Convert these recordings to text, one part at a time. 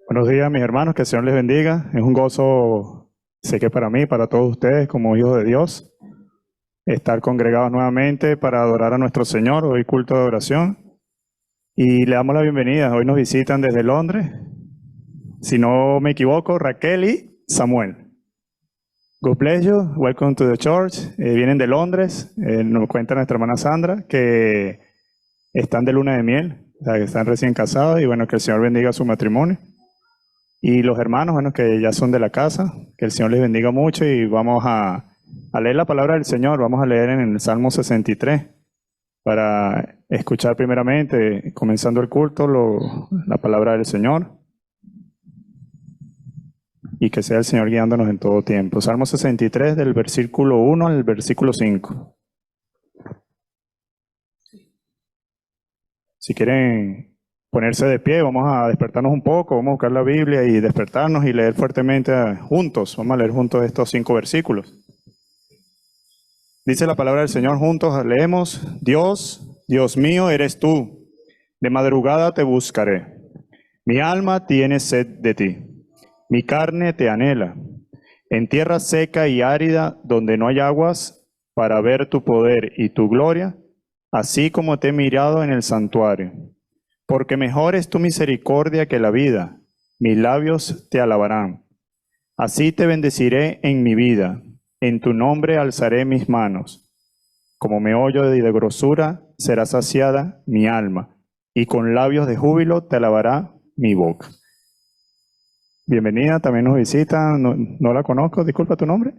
Buenos días, mis hermanos, que el Señor les bendiga. Es un gozo, sé que para mí, para todos ustedes, como hijos de Dios, estar congregados nuevamente para adorar a nuestro Señor, hoy culto de oración. Y le damos la bienvenida. Hoy nos visitan desde Londres, si no me equivoco, Raquel y Samuel. God bless you, welcome to the church. Vienen de Londres, nos cuenta nuestra hermana Sandra que están de luna de miel, o sea, que están recién casados y bueno, que el Señor bendiga su matrimonio. Y los hermanos, bueno, que ya son de la casa, que el Señor les bendiga mucho y vamos a leer la palabra del Señor. Vamos a leer en el Salmo 63 para escuchar primeramente, comenzando el culto, la palabra del Señor y que sea el Señor guiándonos en todo tiempo. Salmo 63 del versículo 1 al versículo 5. Si quieren ponerse de pie, vamos a despertarnos un poco, vamos a buscar la Biblia y despertarnos y leer fuertemente juntos. Vamos a leer juntos estos 5 versículos. Dice la palabra del Señor juntos, leemos: Dios, Dios mío, eres tú, de madrugada te buscaré. Mi alma tiene sed de ti, mi carne te anhela, en tierra seca y árida, donde no hay aguas, para ver tu poder y tu gloria, así como te he mirado en el santuario. Porque mejor es tu misericordia que la vida, mis labios te alabarán. Así te bendeciré en mi vida, en tu nombre alzaré mis manos. Como meollo de grosura será saciada mi alma, y con labios de júbilo te alabará mi boca. Bienvenida, también nos visita, no la conozco, disculpa tu nombre.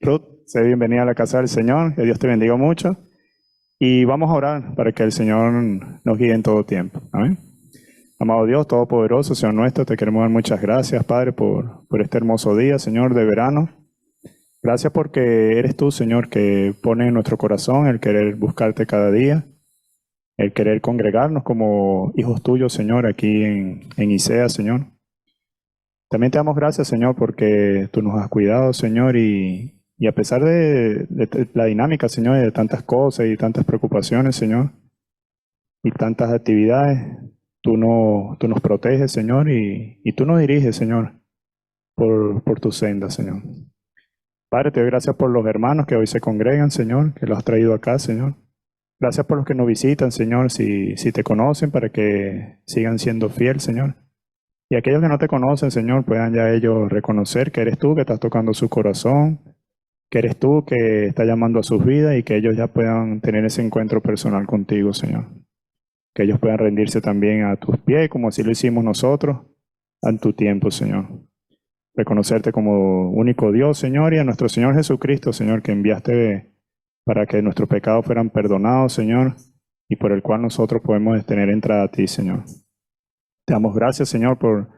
Ruth, sé bienvenida a la casa del Señor, que Dios te bendiga mucho. Y vamos a orar para que el Señor nos guíe en todo tiempo. Amén. Amado Dios Todopoderoso, Señor nuestro, te queremos dar muchas gracias, Padre, por este hermoso día, Señor, de verano. Gracias porque eres tú, Señor, que pone en nuestro corazón el querer buscarte cada día, el querer congregarnos como hijos tuyos, Señor, aquí en ISEA, Señor. También te damos gracias, Señor, porque tú nos has cuidado, Señor, y a pesar de la dinámica, Señor, y de tantas cosas y tantas preocupaciones, Señor, y tantas actividades, tú nos proteges, Señor, y tú nos diriges, Señor, por tu senda, Señor. Padre, te doy gracias por los hermanos que hoy se congregan, Señor, que los has traído acá, Señor. Gracias por los que nos visitan, Señor, si te conocen, para que sigan siendo fiel, Señor. Y aquellos que no te conocen, Señor, puedan ya ellos reconocer que eres tú que estás tocando su corazón, que eres tú que estás llamando a sus vidas y que ellos ya puedan tener ese encuentro personal contigo, Señor. Que ellos puedan rendirse también a tus pies, como así lo hicimos nosotros, en tu tiempo, Señor. Reconocerte como único Dios, Señor, y a nuestro Señor Jesucristo, Señor, que enviaste para que nuestros pecados fueran perdonados, Señor, y por el cual nosotros podemos tener entrada a ti, Señor. Te damos gracias, Señor, por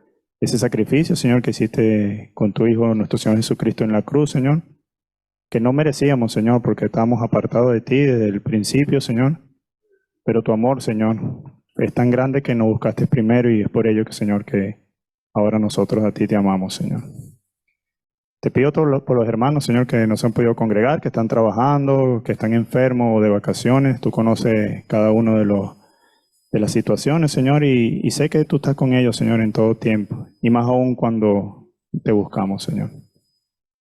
ese sacrificio, Señor, que hiciste con tu Hijo, nuestro Señor Jesucristo, en la cruz, Señor, que no merecíamos, Señor, porque estábamos apartados de ti desde el principio, Señor, pero tu amor, Señor, es tan grande que nos buscaste primero y es por ello que, Señor, que ahora nosotros a ti te amamos, Señor. Te pido por los hermanos, Señor, que no se han podido congregar, que están trabajando, que están enfermos o de vacaciones. Tú conoces cada uno de las situaciones, Señor, y sé que tú estás con ellos, Señor, en todo tiempo, y más aún cuando te buscamos, Señor.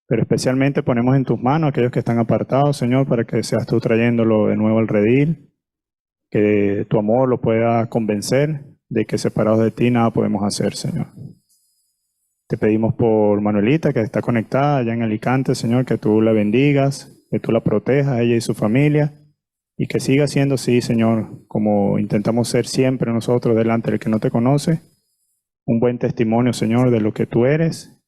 Pero especialmente ponemos en tus manos a aquellos que están apartados, Señor, para que seas tú trayéndolo de nuevo al redil, que tu amor lo pueda convencer de que separados de ti nada podemos hacer, Señor. Te pedimos por Manuelita, que está conectada allá en Alicante, Señor, que tú la bendigas, que tú la protejas, ella y su familia, y que siga siendo así, Señor, como intentamos ser siempre nosotros delante del que no te conoce, un buen testimonio, Señor, de lo que tú eres,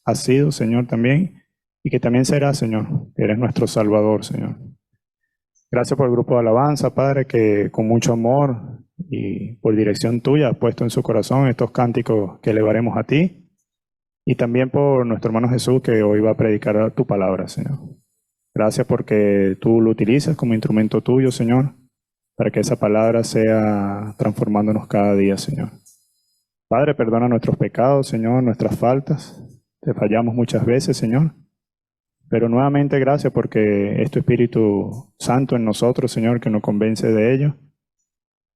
has sido, Señor, también, y que también serás, Señor, que eres nuestro Salvador, Señor. Gracias por el grupo de alabanza, Padre, que con mucho amor y por dirección tuya has puesto en su corazón estos cánticos que elevaremos a ti. Y también por nuestro hermano Jesús, que hoy va a predicar tu palabra, Señor. Gracias porque tú lo utilizas como instrumento tuyo, Señor, para que esa palabra sea transformándonos cada día, Señor. Padre, perdona nuestros pecados, Señor, nuestras faltas. Te fallamos muchas veces, Señor. Pero nuevamente gracias porque es tu Espíritu Santo en nosotros, Señor, que nos convence de ello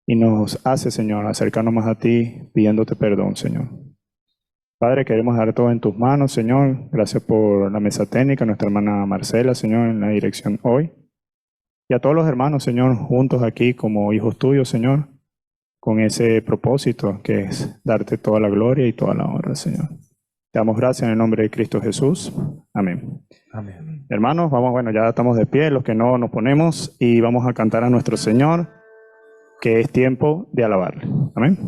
y nos hace, Señor, acercarnos más a ti pidiéndote perdón, Señor. Padre, queremos dar todo en tus manos, Señor. Gracias por la mesa técnica, nuestra hermana Marcela, Señor, en la dirección hoy. Y a todos los hermanos, Señor, juntos aquí como hijos tuyos, Señor, con ese propósito que es darte toda la gloria y toda la honra, Señor. Te damos gracias en el nombre de Cristo Jesús. Amén. Amén. Hermanos, ya estamos de pie, los que no nos ponemos, y vamos a cantar a nuestro Señor, que es tiempo de alabarle. Amén.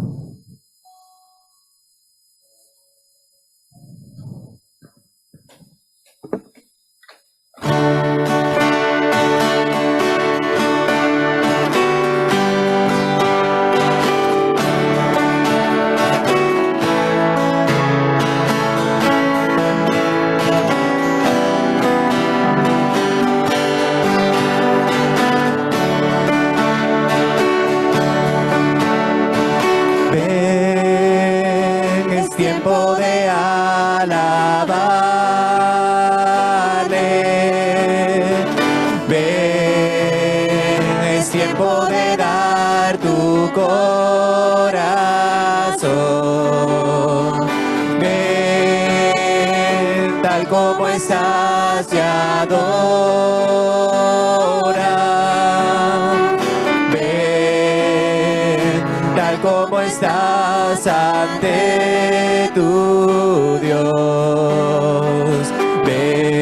Tiempo de alabarle, ven, es tiempo de dar tu corazón, ven, tal como estás y adora, ven, tal como estás ante tu Dios, ven.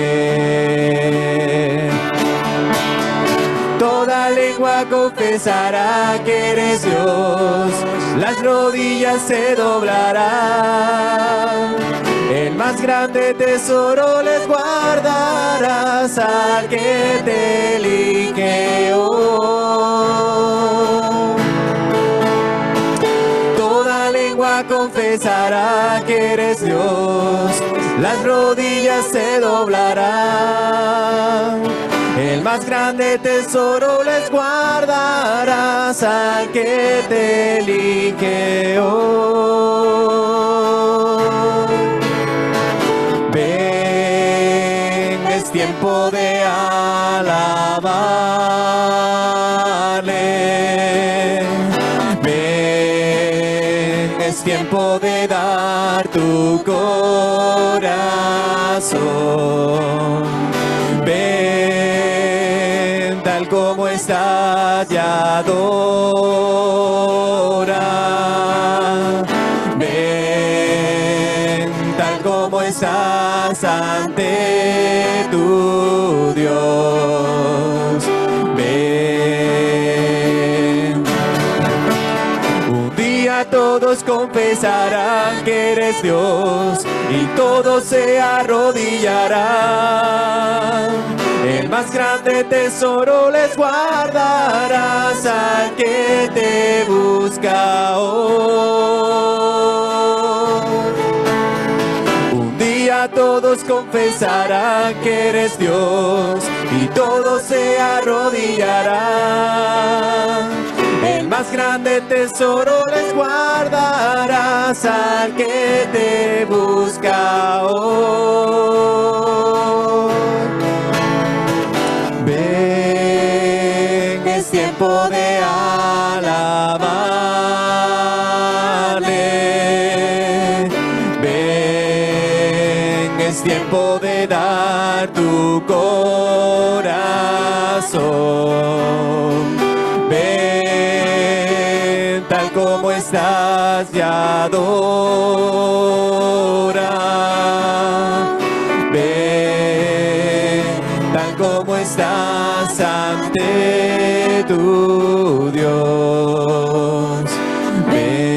Toda lengua confesará que eres Dios, las rodillas se doblarán, el más grande tesoro les guardarás al que te elige hoy. Toda lengua confesará que eres Dios, las rodillas se doblarán, el más grande tesoro les guardarás al que te elige hoy. Ven, es tiempo de alabarle, ven, es tiempo de dar tu corazón, ven, tal como estás y adora, ven, tal como estás ante tu Dios, ven. Un día todos confesarán que eres Dios y todos se arrodillarán, el más grande tesoro les guardarás al que te busca hoy. Un día todos confesarán que eres Dios y todos se arrodillarán, el más grande tesoro les guardarás al que te busca hoy. Ven, es tiempo de alabarle, ven, es tiempo de dar tu corazón, ven, tal como estás y adora, ven, tal como estás ante tu Dios, ven.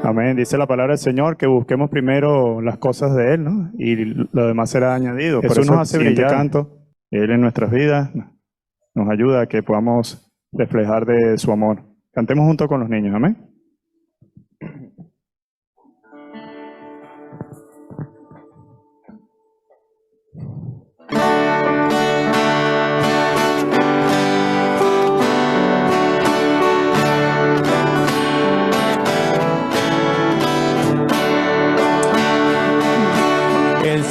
Amén. Dice la palabra del Señor que busquemos primero las cosas de Él, ¿no? Y lo demás será añadido. Por eso nos hace brillar canto. Él en nuestras vidas nos ayuda a que podamos reflejar de su amor. Cantemos junto con los niños. Amén.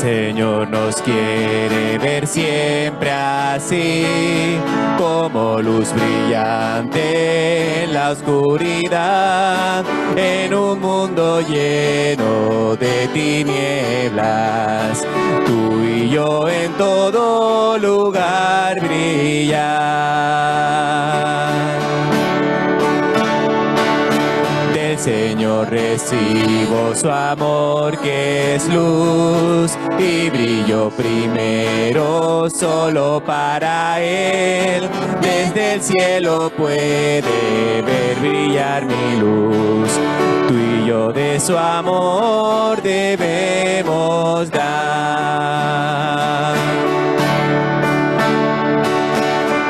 Señor nos quiere ver siempre así, como luz brillante en la oscuridad, en un mundo lleno de tinieblas. Tú y yo en todo lugar brillar. Del Señor recibo su amor que es luz y brillo primero solo para Él. Desde el cielo puede ver brillar mi luz. Tú y yo de su amor debemos dar.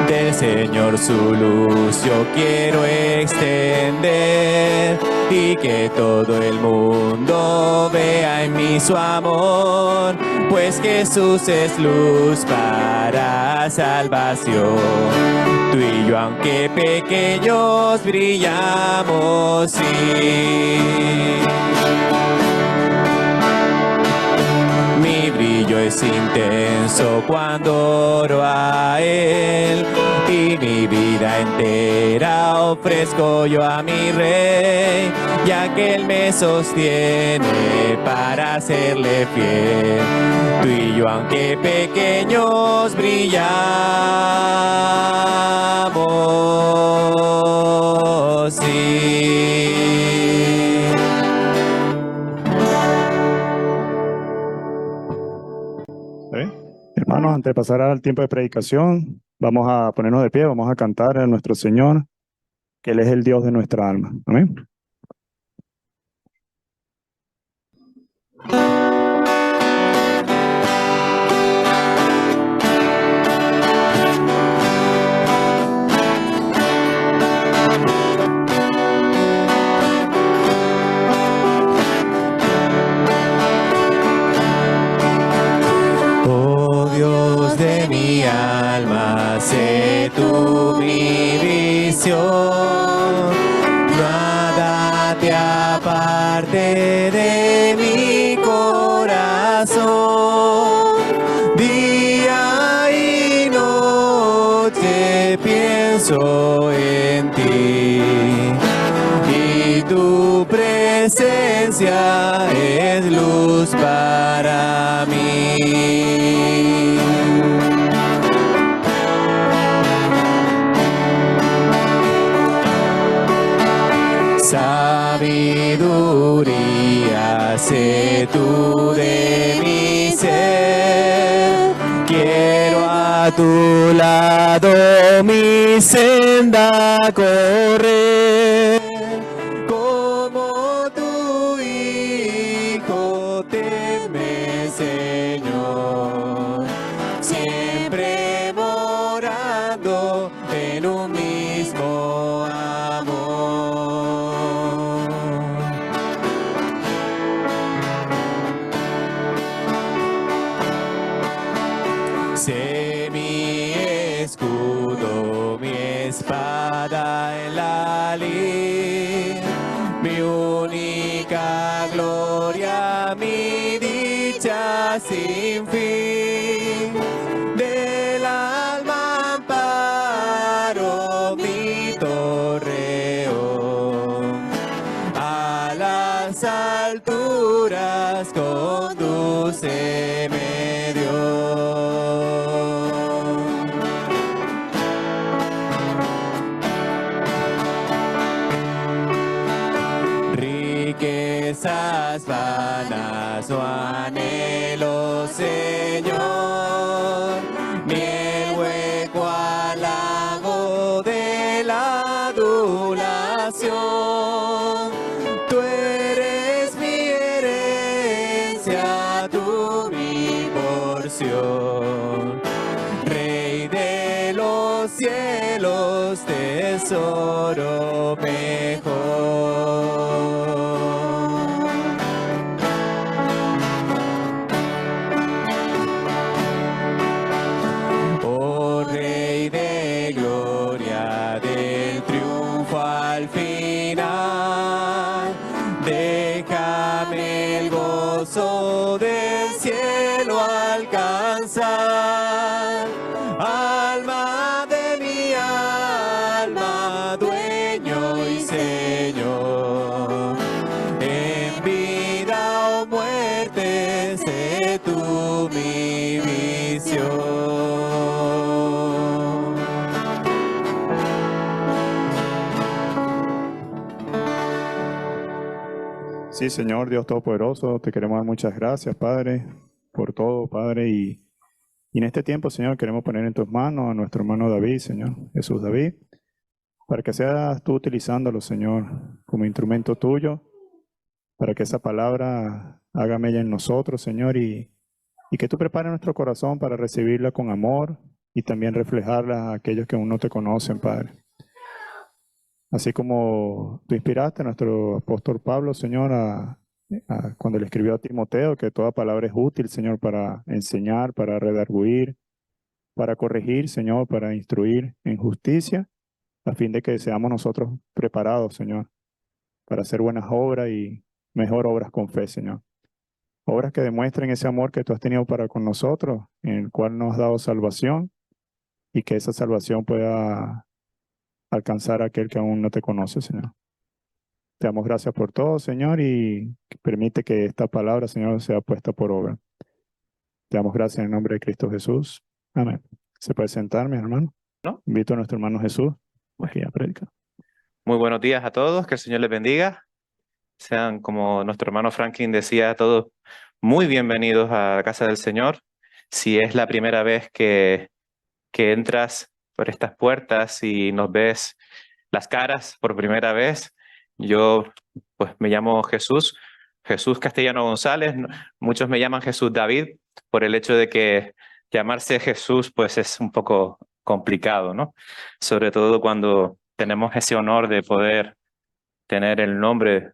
Del Señor su luz yo quiero extender y que todo el mundo vea en mí su amor, pues Jesús es luz para salvación. Tú y yo, aunque pequeños, brillamos, sí. Mi brillo es intenso cuando oro a Él, y mi vida entera ofrezco yo a mi Rey, ya que Él me sostiene para serle fiel. Tú y yo, aunque pequeños, brillamos, sí. Hermanos, antes de pasar al tiempo de predicación, vamos a ponernos de pie, vamos a cantar a nuestro Señor, que Él es el Dios de nuestra alma. Amén. Sé tú mi visión, nada te aparte de mi corazón. Día y noche pienso en ti, y tu presencia es luz para mí. Sabiduría sé tú de mi ser, quiero a tu lado mi senda correr, como tu hijo teme, Señor, siempre morando en un mismo amor. Sé mi escudo, mi espada en la lid, mi única gloria, mi dicha sin fin. Del alma amparo, mi torreón, a las alturas condúceme, Dios. Riquezas vanas o anhelo, Señor, ni el hueco al lago de la adulación. Tú eres mi herencia, tú mi porción, Rey de los cielos, tesoro mejor. Oh Rey de gloria, del triunfo al final, déjame el gozo del cielo oh muerte, sé tú mi visión. Sí, Señor Dios Todopoderoso, te queremos dar muchas gracias, Padre, por todo, Padre. Y en este tiempo, Señor, queremos poner en tus manos a nuestro hermano David, Señor, Jesús David, para que seas tú utilizándolo, Señor, como instrumento tuyo, para que esa palabra haga mella en nosotros, Señor, y que tú prepares nuestro corazón para recibirla con amor y también reflejarla a aquellos que aún no te conocen, Padre. Así como tú inspiraste a nuestro apóstol Pablo, Señor, cuando le escribió a Timoteo que toda palabra es útil, Señor, para enseñar, para redarguir, para corregir, Señor, para instruir en justicia, a fin de que seamos nosotros preparados, Señor, para hacer buenas obras y mejor obras con fe, Señor. Obras que demuestren ese amor que tú has tenido para con nosotros, en el cual nos has dado salvación, y que esa salvación pueda alcanzar a aquel que aún no te conoce, Señor. Te damos gracias por todo, Señor, y permite que esta palabra, Señor, sea puesta por obra. Te damos gracias en el nombre de Cristo Jesús. Amén. ¿Se puede sentar, mi hermano? ¿No? Invito a nuestro hermano Jesús aquí a predicar. Muy buenos días a todos, que el Señor les bendiga. Sean, como nuestro hermano Franklin decía, todos muy bienvenidos a la casa del Señor. Si es la primera vez que entras por estas puertas y nos ves las caras por primera vez, yo pues me llamo Jesús Castellano González. Muchos me llaman Jesús David por el hecho de que llamarse Jesús pues es un poco complicado, ¿no? Sobre todo cuando tenemos ese honor de poder tener el nombre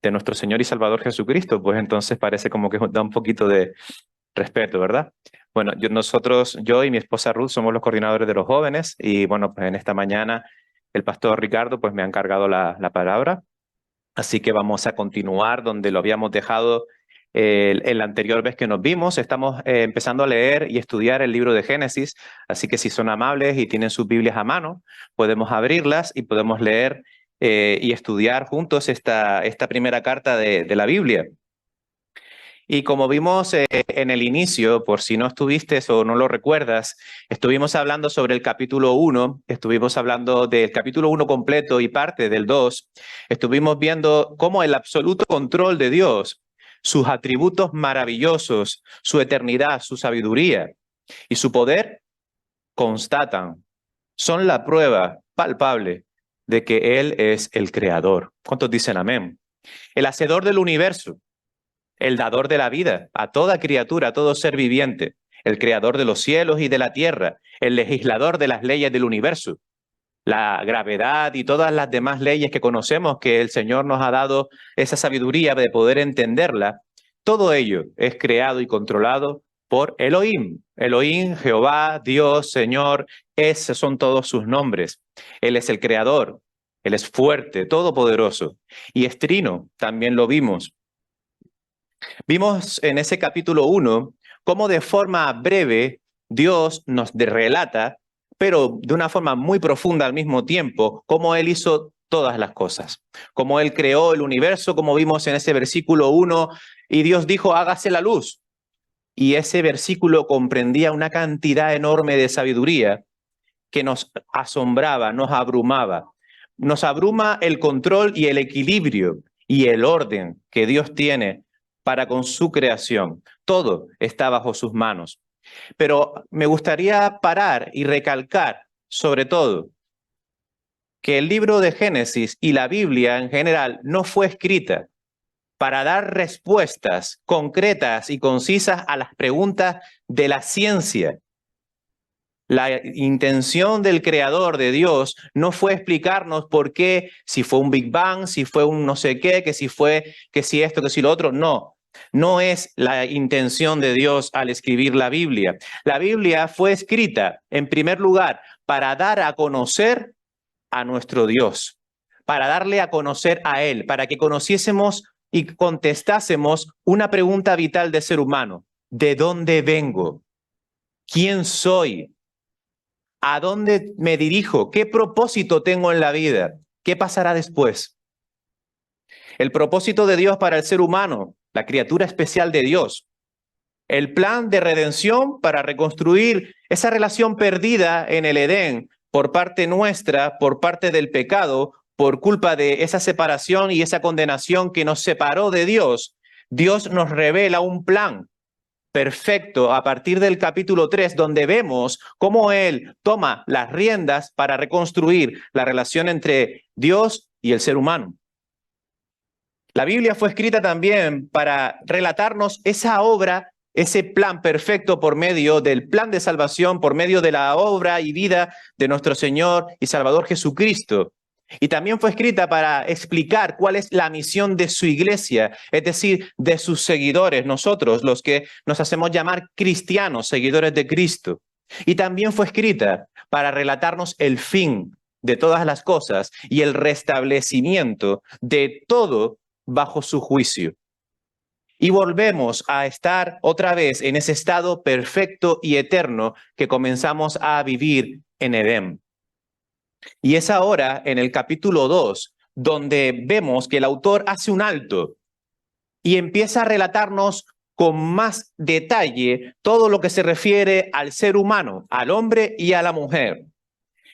de nuestro Señor y Salvador Jesucristo, pues entonces parece como que da un poquito de respeto, ¿verdad? Bueno, yo y mi esposa Ruth somos los coordinadores de los jóvenes y bueno, pues en esta mañana el pastor Ricardo pues me ha encargado la palabra, así que vamos a continuar donde lo habíamos dejado la anterior vez que nos vimos. Estamos empezando a leer y estudiar el libro de Génesis, así que si son amables y tienen sus Biblias a mano, podemos abrirlas y podemos leer y estudiar juntos esta primera carta de la Biblia. Y como vimos en el inicio, por si no estuviste o no lo recuerdas, estuvimos hablando sobre el capítulo 1, estuvimos hablando del capítulo 1 completo y parte del 2, estuvimos viendo cómo el absoluto control de Dios, sus atributos maravillosos, su eternidad, su sabiduría y su poder constatan, son la prueba palpable de que Él es el creador. ¿Cuántos dicen amén? El hacedor del universo, el dador de la vida a toda criatura, a todo ser viviente, el creador de los cielos y de la tierra, el legislador de las leyes del universo, la gravedad y todas las demás leyes que conocemos, que el Señor nos ha dado esa sabiduría de poder entenderla. Todo ello es creado y controlado por Elohim. Elohim, Jehová, Dios, Señor, esos son todos sus nombres. Él es el creador, Él es fuerte, todopoderoso. Y es trino, también lo vimos. Vimos en ese capítulo 1 cómo de forma breve Dios nos relata, pero de una forma muy profunda al mismo tiempo, cómo Él hizo todas las cosas, cómo Él creó el universo, como vimos en ese versículo 1, y Dios dijo, hágase la luz. Y ese versículo comprendía una cantidad enorme de sabiduría que nos asombraba, nos abrumaba. Nos abruma el control y el equilibrio y el orden que Dios tiene para con su creación. Todo está bajo sus manos. Pero me gustaría parar y recalcar, sobre todo, que el libro de Génesis y la Biblia en general no fue escrita para dar respuestas concretas y concisas a las preguntas de la ciencia. La intención del creador, de Dios, no fue explicarnos por qué, si fue un Big Bang, si fue un no sé qué, que si esto, que si lo otro. No, no es la intención de Dios al escribir la Biblia. La Biblia fue escrita, en primer lugar, para dar a conocer a nuestro Dios, para darle a conocer a Él, para que conociésemos y contestásemos una pregunta vital del ser humano. ¿De dónde vengo? ¿Quién soy? ¿A dónde me dirijo? ¿Qué propósito tengo en la vida? ¿Qué pasará después? El propósito de Dios para el ser humano la criatura especial de Dios. El plan de redención para reconstruir esa relación perdida en el Edén por parte nuestra, por parte del pecado, por culpa de esa separación y esa condenación que nos separó de Dios. Dios nos revela un plan perfecto a partir del capítulo 3, donde vemos cómo Él toma las riendas para reconstruir la relación entre Dios y el ser humano. La Biblia fue escrita también para relatarnos esa obra, ese plan perfecto por medio del plan de salvación, por medio de la obra y vida de nuestro Señor y Salvador Jesucristo. Y también fue escrita para explicar cuál es la misión de su iglesia, es decir, de sus seguidores, nosotros, los que nos hacemos llamar cristianos, seguidores de Cristo. Y también fue escrita para relatarnos el fin de todas las cosas y el restablecimiento de todo bajo su juicio. Y volvemos a estar otra vez en ese estado perfecto y eterno que comenzamos a vivir en Edén. Y es ahora en el capítulo 2 donde vemos que el autor hace un alto y empieza a relatarnos con más detalle todo lo que se refiere al ser humano, al hombre y a la mujer.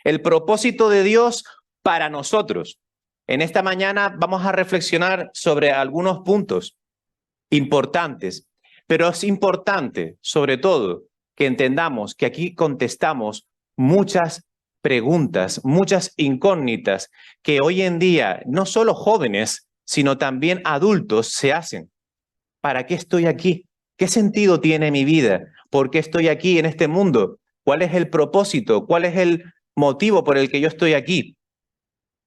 El propósito de Dios para nosotros. En esta mañana vamos a reflexionar sobre algunos puntos importantes, pero es importante, sobre todo, que entendamos que aquí contestamos muchas preguntas, muchas incógnitas que hoy en día no solo jóvenes, sino también adultos se hacen. ¿Para qué estoy aquí? ¿Qué sentido tiene mi vida? ¿Por qué estoy aquí en este mundo? ¿Cuál es el propósito? ¿Cuál es el motivo por el que yo estoy aquí?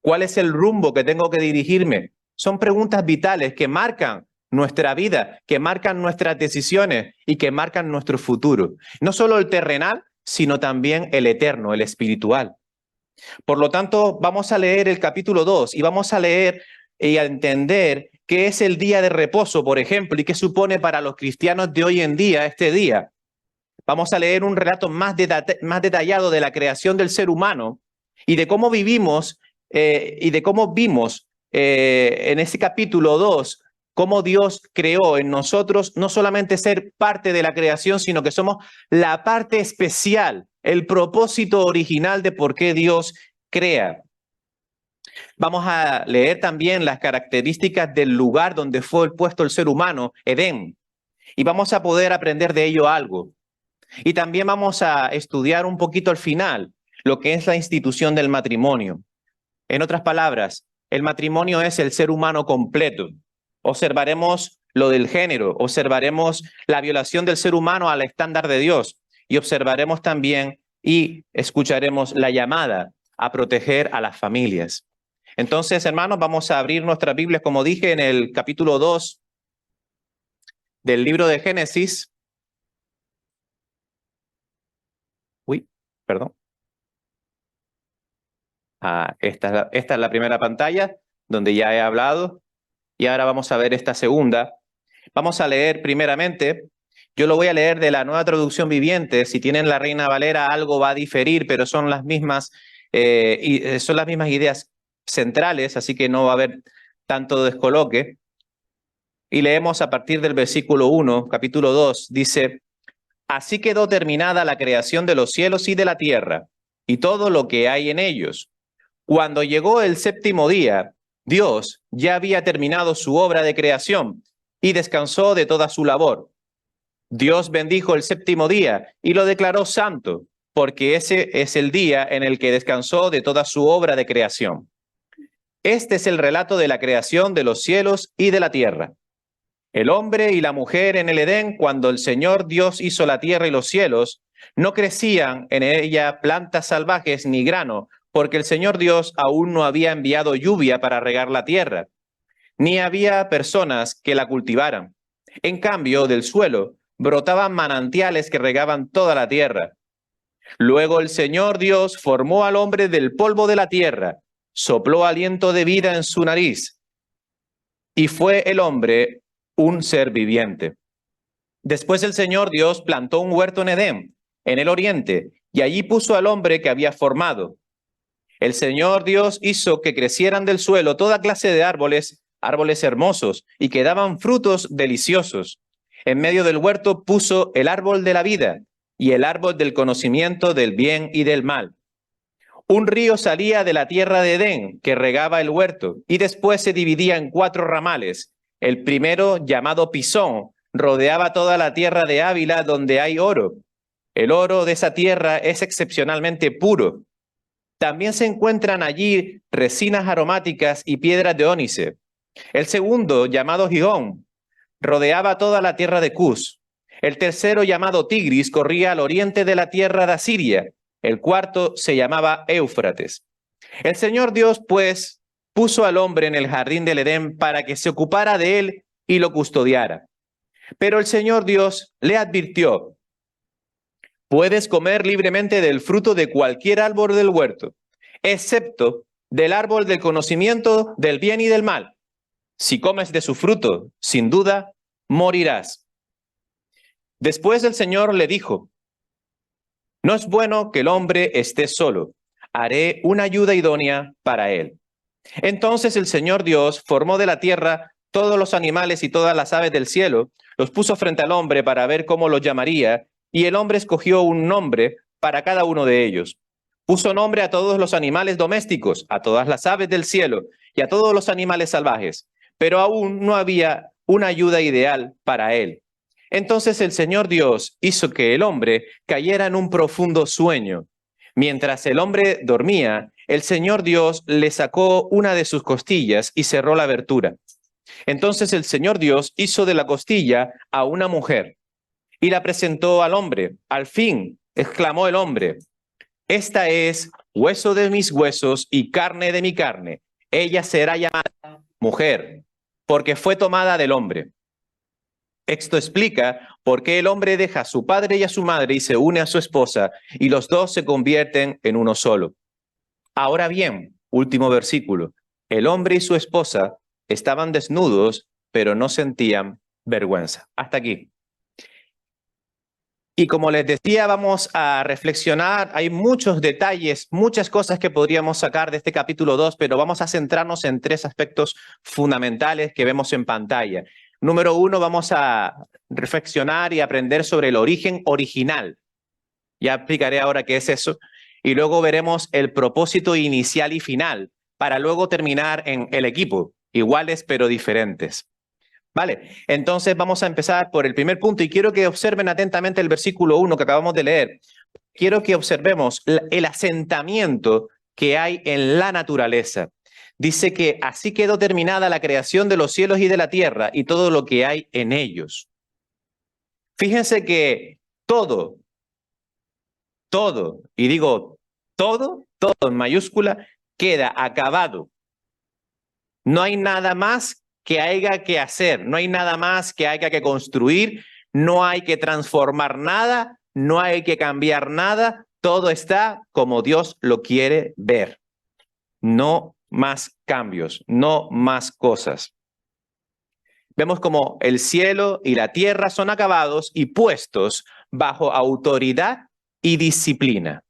¿Cuál es el rumbo que tengo que dirigirme? Son preguntas vitales que marcan nuestra vida, que marcan nuestras decisiones y que marcan nuestro futuro. No solo el terrenal, sino también el eterno, el espiritual. Por lo tanto, vamos a leer el capítulo 2 y vamos a leer y a entender qué es el día de reposo, por ejemplo, y qué supone para los cristianos de hoy en día este día. Vamos a leer un relato más detallado de la creación del ser humano y de cómo vivimos y de cómo vimos en ese capítulo 2 cómo Dios creó en nosotros no solamente ser parte de la creación, sino que somos la parte especial, el propósito original de por qué Dios crea. Vamos a leer también las características del lugar donde fue puesto el ser humano, Edén, y vamos a poder aprender de ello algo. Y también vamos a estudiar un poquito al final lo que es la institución del matrimonio. En otras palabras, el matrimonio es el ser humano completo. Observaremos lo del género, observaremos la violación del ser humano al estándar de Dios y observaremos también y escucharemos la llamada a proteger a las familias. Entonces, hermanos, vamos a abrir nuestras Biblias, como dije, en el capítulo 2 del libro de Génesis. Perdón. Esta es la primera pantalla donde ya he hablado y ahora vamos a ver esta segunda. Vamos a leer primeramente, yo lo voy a leer de la Nueva Traducción Viviente. Si tienen la Reina Valera algo va a diferir, pero son las mismas ideas centrales, así que no va a haber tanto descoloque. Y leemos a partir del versículo 1, capítulo 2, dice: Así quedó terminada la creación de los cielos y de la tierra, y todo lo que hay en ellos. Cuando llegó el séptimo día, Dios ya había terminado su obra de creación y descansó de toda su labor. Dios bendijo el séptimo día y lo declaró santo, porque ese es el día en el que descansó de toda su obra de creación. Este es el relato de la creación de los cielos y de la tierra. El hombre y la mujer en el Edén, cuando el Señor Dios hizo la tierra y los cielos, no crecían en ella plantas salvajes ni grano, porque el Señor Dios aún no había enviado lluvia para regar la tierra, ni había personas que la cultivaran. En cambio, del suelo brotaban manantiales que regaban toda la tierra. Luego el Señor Dios formó al hombre del polvo de la tierra, sopló aliento de vida en su nariz, y fue el hombre un ser viviente. Después el Señor Dios plantó un huerto en Edén, en el oriente, y allí puso al hombre que había formado. El Señor Dios hizo que crecieran del suelo toda clase de árboles árboles hermosos y que daban frutos deliciosos. En medio del huerto puso el árbol de la vida y el árbol del conocimiento del bien y del mal. Un río salía de la tierra de Edén, que regaba el huerto, y después se dividía en 4 ramales. El primero, llamado Pisón, rodeaba toda la tierra de Ávila, donde hay oro. El oro de esa tierra es excepcionalmente puro. También se encuentran allí resinas aromáticas y piedras de ónice. El segundo, llamado Gihón, rodeaba toda la tierra de Cus. El tercero, llamado Tigris, corría al oriente de la tierra de Asiria. El cuarto se llamaba Éufrates. El Señor Dios, pues, puso al hombre en el jardín del Edén para que se ocupara de él y lo custodiara. Pero el Señor Dios le advirtió: puedes comer libremente del fruto de cualquier árbol del huerto, excepto del árbol del conocimiento del bien y del mal. Si comes de su fruto, sin duda, morirás. Después el Señor le dijo: no es bueno que el hombre esté solo. Haré una ayuda idónea para él. Entonces el Señor Dios formó de la tierra todos los animales y todas las aves del cielo, los puso frente al hombre para ver cómo los llamaría, y el hombre escogió un nombre para cada uno de ellos. Puso nombre a todos los animales domésticos, a todas las aves del cielo y a todos los animales salvajes, pero aún no había una ayuda ideal para él. Entonces el Señor Dios hizo que el hombre cayera en un profundo sueño. Mientras el hombre dormía, el Señor Dios le sacó una de sus costillas y cerró la abertura. Entonces el Señor Dios hizo de la costilla a una mujer y la presentó al hombre. Al fin, exclamó el hombre: esta es hueso de mis huesos y carne de mi carne. Ella será llamada mujer, porque fue tomada del hombre. Esto explica por qué el hombre deja a su padre y a su madre y se une a su esposa, y los dos se convierten en uno solo. Ahora bien, último versículo, el hombre y su esposa estaban desnudos, pero no sentían vergüenza. Hasta aquí. Y como les decía, vamos a reflexionar. Hay muchos detalles, muchas cosas que podríamos sacar de este capítulo 2, pero vamos a centrarnos en 3 aspectos fundamentales que vemos en pantalla. Número 1, vamos a reflexionar y aprender sobre el origen original. Ya explicaré ahora qué es eso. Y luego veremos el propósito inicial y final, para luego terminar en el equipo, iguales pero diferentes. Vale, entonces vamos a empezar por el primer punto y quiero que observen atentamente el versículo 1 que acabamos de leer. Quiero que observemos el asentamiento que hay en la naturaleza. Dice que así quedó terminada la creación de los cielos y de la tierra y todo lo que hay en ellos. Fíjense que todo, y digo todo en mayúscula, queda acabado. No hay nada más que haya que hacer, no hay nada más que haya que construir, no hay que transformar nada, no hay que cambiar nada, todo está como Dios lo quiere ver. No más cambios, no más cosas. Vemos como el cielo y la tierra son acabados y puestos bajo autoridad y disciplina.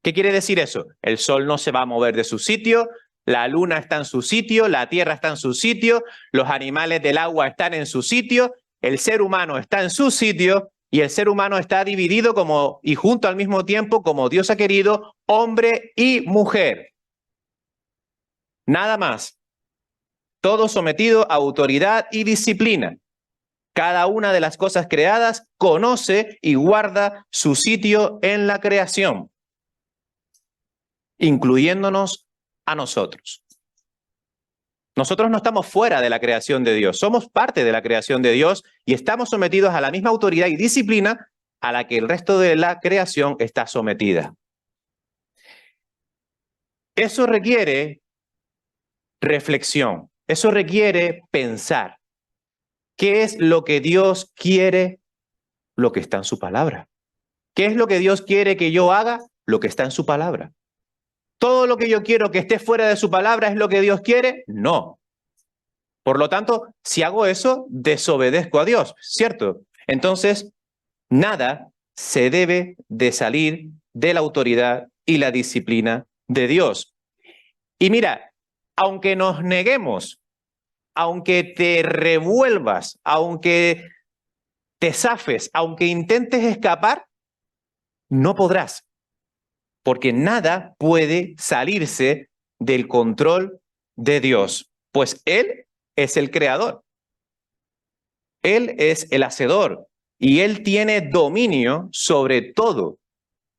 ¿Qué quiere decir eso? El sol no se va a mover de su sitio, la luna está en su sitio, la tierra está en su sitio, los animales del agua están en su sitio, el ser humano está en su sitio y el ser humano está dividido y junto al mismo tiempo como Dios ha querido, hombre y mujer. Nada más. Todo sometido a autoridad y disciplina. Cada una de las cosas creadas conoce y guarda su sitio en la creación, incluyéndonos a nosotros. Nosotros no estamos fuera de la creación de Dios, somos parte de la creación de Dios y estamos sometidos a la misma autoridad y disciplina a la que el resto de la creación está sometida. Eso requiere reflexión, eso requiere pensar. ¿Qué es lo que Dios quiere? Lo que está en su palabra. ¿Qué es lo que Dios quiere que yo haga? Lo que está en su palabra. ¿Todo lo que yo quiero que esté fuera de su palabra es lo que Dios quiere? No. Por lo tanto, si hago eso, desobedezco a Dios, ¿cierto? Entonces, nada se debe de salir de la autoridad y la disciplina de Dios. Y mira, aunque nos neguemos aunque te revuelvas, aunque te zafes, aunque intentes escapar, no podrás, porque nada puede salirse del control de Dios, pues Él es el creador, Él es el hacedor y Él tiene dominio sobre todo.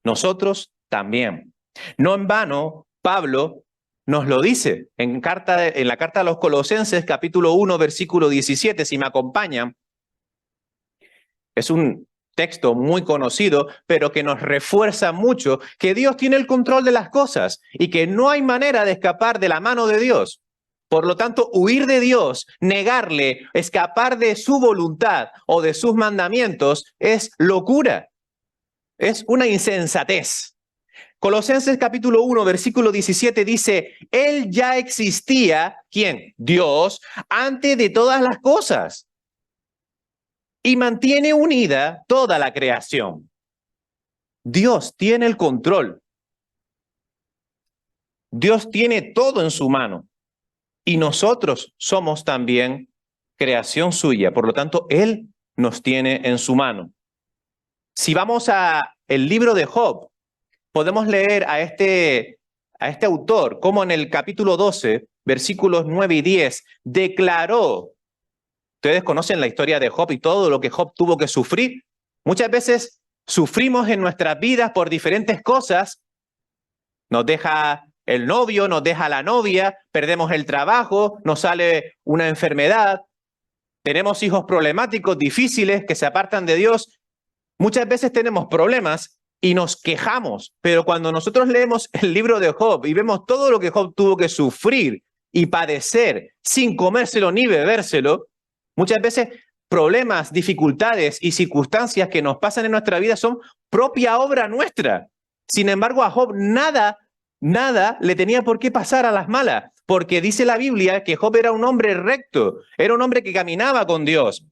Nosotros también. No en vano, Pablo nos lo dice en la carta a los Colosenses, capítulo 1, versículo 17, si me acompañan. Es un texto muy conocido, pero que nos refuerza mucho que Dios tiene el control de las cosas y que no hay manera de escapar de la mano de Dios. Por lo tanto, huir de Dios, negarle, escapar de su voluntad o de sus mandamientos es locura, es una insensatez. Colosenses capítulo 1, versículo 17 dice, Él ya existía, ¿quién? Dios, antes de todas las cosas y mantiene unida toda la creación. Dios tiene el control. Dios tiene todo en su mano y nosotros somos también creación suya. Por lo tanto, Él nos tiene en su mano. Si vamos a el libro de Job, podemos leer a este autor, como en el capítulo 12, versículos 9 y 10, declaró, ustedes conocen la historia de Job y todo lo que Job tuvo que sufrir. Muchas veces sufrimos en nuestras vidas por diferentes cosas. Nos deja el novio, nos deja la novia, perdemos el trabajo, nos sale una enfermedad, tenemos hijos problemáticos, difíciles, que se apartan de Dios. Muchas veces tenemos problemas y nos quejamos, pero cuando nosotros leemos el libro de Job y vemos todo lo que Job tuvo que sufrir y padecer sin comérselo ni bebérselo, muchas veces problemas, dificultades y circunstancias que nos pasan en nuestra vida son propia obra nuestra. Sin embargo, a Job nada le tenía por qué pasar a las malas, porque dice la Biblia que Job era un hombre recto, era un hombre que caminaba con Dios.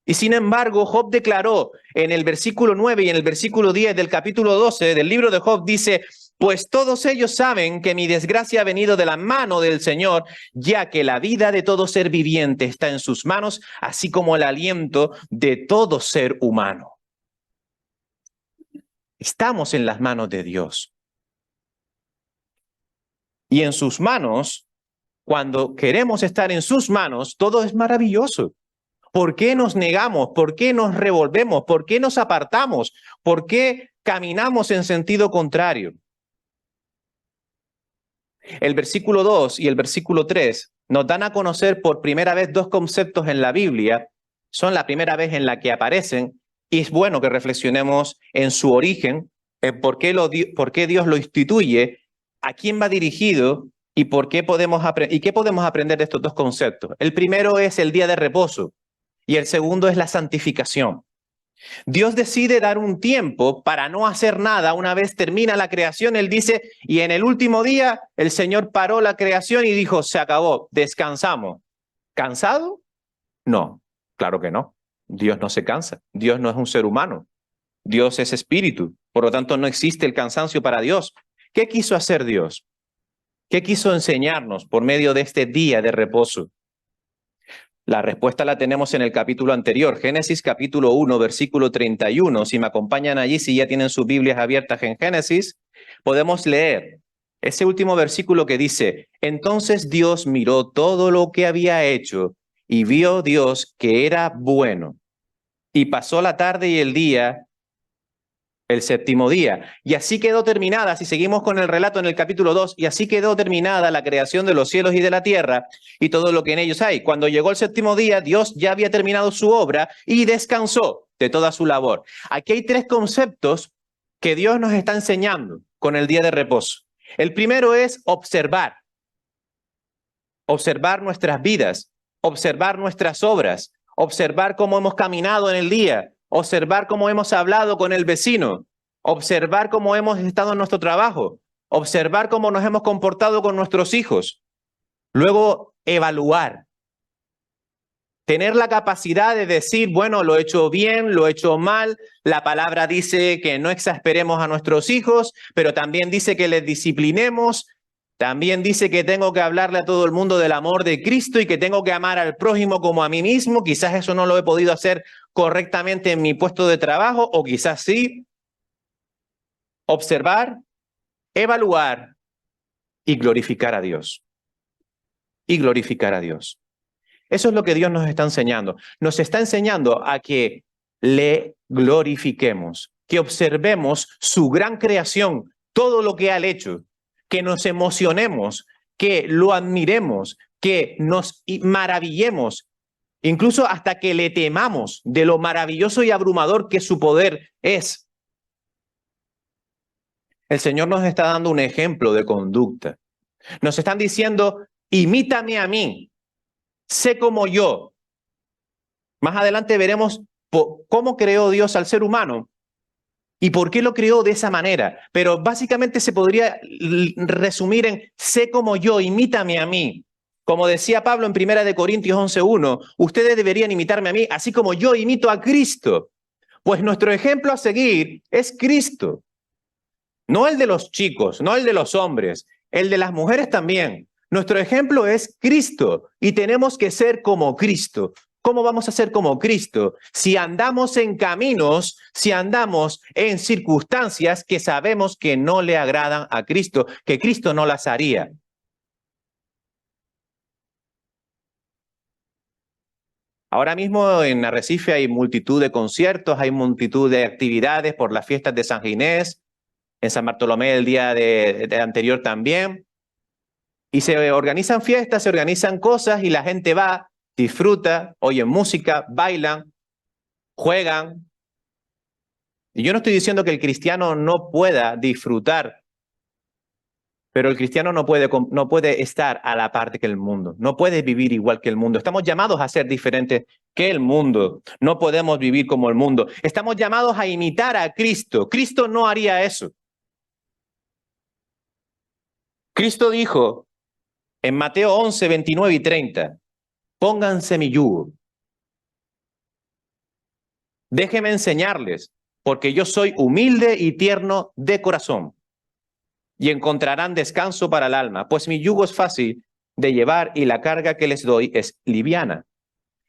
Y sin embargo, Job declaró en el versículo 9 y en el versículo 10 del capítulo 12 del libro de Job, dice, pues todos ellos saben que mi desgracia ha venido de la mano del Señor, ya que la vida de todo ser viviente está en sus manos, así como el aliento de todo ser humano. Estamos en las manos de Dios. Y en sus manos, cuando queremos estar en sus manos, todo es maravilloso. ¿Por qué nos negamos? ¿Por qué nos revolvemos? ¿Por qué nos apartamos? ¿Por qué caminamos en sentido contrario? El versículo 2 y el versículo 3 nos dan a conocer por primera vez dos conceptos en la Biblia. Son la primera vez en la que aparecen y es bueno que reflexionemos en su origen, en por qué Dios lo instituye, a quién va dirigido y qué podemos aprender de estos dos conceptos. El primero es el día de reposo y el segundo es la santificación. Dios decide dar un tiempo para no hacer nada. Una vez termina la creación, Él dice, y en el último día el Señor paró la creación y dijo, se acabó, descansamos. ¿Cansado? No, claro que no. Dios no se cansa. Dios no es un ser humano. Dios es espíritu. Por lo tanto, no existe el cansancio para Dios. ¿Qué quiso hacer Dios? ¿Qué quiso enseñarnos por medio de este día de reposo? La respuesta la tenemos en el capítulo anterior, Génesis capítulo 1, versículo 31. Si me acompañan allí, si ya tienen sus Biblias abiertas en Génesis, podemos leer ese último versículo que dice, entonces Dios miró todo lo que había hecho y vio Dios que era bueno. Y pasó la tarde y el día, el séptimo día. Y así quedó terminada, si seguimos con el relato en el capítulo 2, y así quedó terminada la creación de los cielos y de la tierra y todo lo que en ellos hay. Cuando llegó el séptimo día, Dios ya había terminado su obra y descansó de toda su labor. Aquí hay tres conceptos que Dios nos está enseñando con el día de reposo. El primero es observar. Observar nuestras vidas, observar nuestras obras, observar cómo hemos caminado en el día, observar cómo hemos hablado con el vecino, observar cómo hemos estado en nuestro trabajo, observar cómo nos hemos comportado con nuestros hijos. Luego, evaluar. Tener la capacidad de decir, bueno, lo he hecho bien, lo he hecho mal. La palabra dice que no exasperemos a nuestros hijos, pero también dice que les disciplinemos. También dice que tengo que hablarle a todo el mundo del amor de Cristo y que tengo que amar al prójimo como a mí mismo. Quizás eso no lo he podido hacer correctamente en mi puesto de trabajo, o quizás sí. Observar, evaluar y glorificar a Dios. Y glorificar a Dios. Eso es lo que Dios nos está enseñando. Nos está enseñando a que le glorifiquemos, que observemos su gran creación, todo lo que ha hecho, que nos emocionemos, que lo admiremos, que nos maravillemos, incluso hasta que le temamos de lo maravilloso y abrumador que su poder es. El Señor nos está dando un ejemplo de conducta. Nos están diciendo, imítame a mí, sé como yo. Más adelante veremos cómo creó Dios al ser humano y por qué lo creó de esa manera. Pero básicamente se podría resumir en, sé como yo, imítame a mí. Como decía Pablo en 1 Corintios 11:1, ustedes deberían imitarme a mí, así como yo imito a Cristo. Pues nuestro ejemplo a seguir es Cristo. No el de los chicos, no el de los hombres, el de las mujeres también. Nuestro ejemplo es Cristo y tenemos que ser como Cristo. ¿Cómo vamos a ser como Cristo? Si andamos en caminos, si andamos en circunstancias que sabemos que no le agradan a Cristo, que Cristo no las haría. Ahora mismo en Arrecife hay multitud de conciertos, hay multitud de actividades por las fiestas de San Ginés, en San Bartolomé el día de anterior también. Y se organizan fiestas, se organizan cosas y la gente va, disfruta, oye música, bailan, juegan. Y yo no estoy diciendo que el cristiano no pueda disfrutar, pero el cristiano no puede estar a la par que el mundo, no puede vivir igual que el mundo. Estamos llamados a ser diferentes que el mundo, no podemos vivir como el mundo. Estamos llamados a imitar a Cristo. Cristo no haría eso. Cristo dijo en Mateo 11, 29 y 30, pónganse mi yugo. Déjenme enseñarles, porque yo soy humilde y tierno de corazón, y encontrarán descanso para el alma, pues mi yugo es fácil de llevar y la carga que les doy es liviana.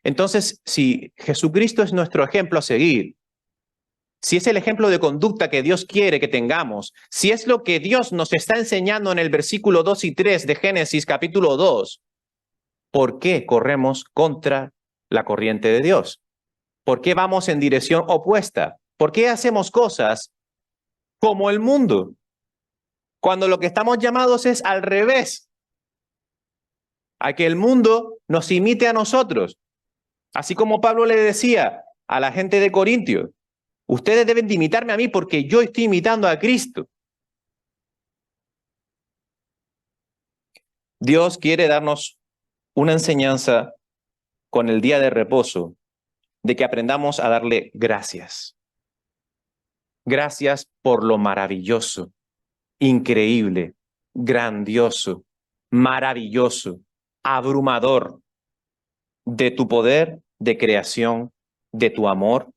Entonces, si Jesucristo es nuestro ejemplo a seguir, si es el ejemplo de conducta que Dios quiere que tengamos, si es lo que Dios nos está enseñando en el versículo 2 y 3 de Génesis capítulo 2, ¿por qué corremos contra la corriente de Dios? ¿Por qué vamos en dirección opuesta? ¿Por qué hacemos cosas como el mundo? Cuando lo que estamos llamados es al revés, a que el mundo nos imite a nosotros. Así como Pablo le decía a la gente de Corintio, ustedes deben de imitarme a mí porque yo estoy imitando a Cristo. Dios quiere darnos una enseñanza con el día de reposo, de que aprendamos a darle gracias. Gracias por lo maravilloso, increíble, grandioso, maravilloso, abrumador de tu poder de creación, de tu amor,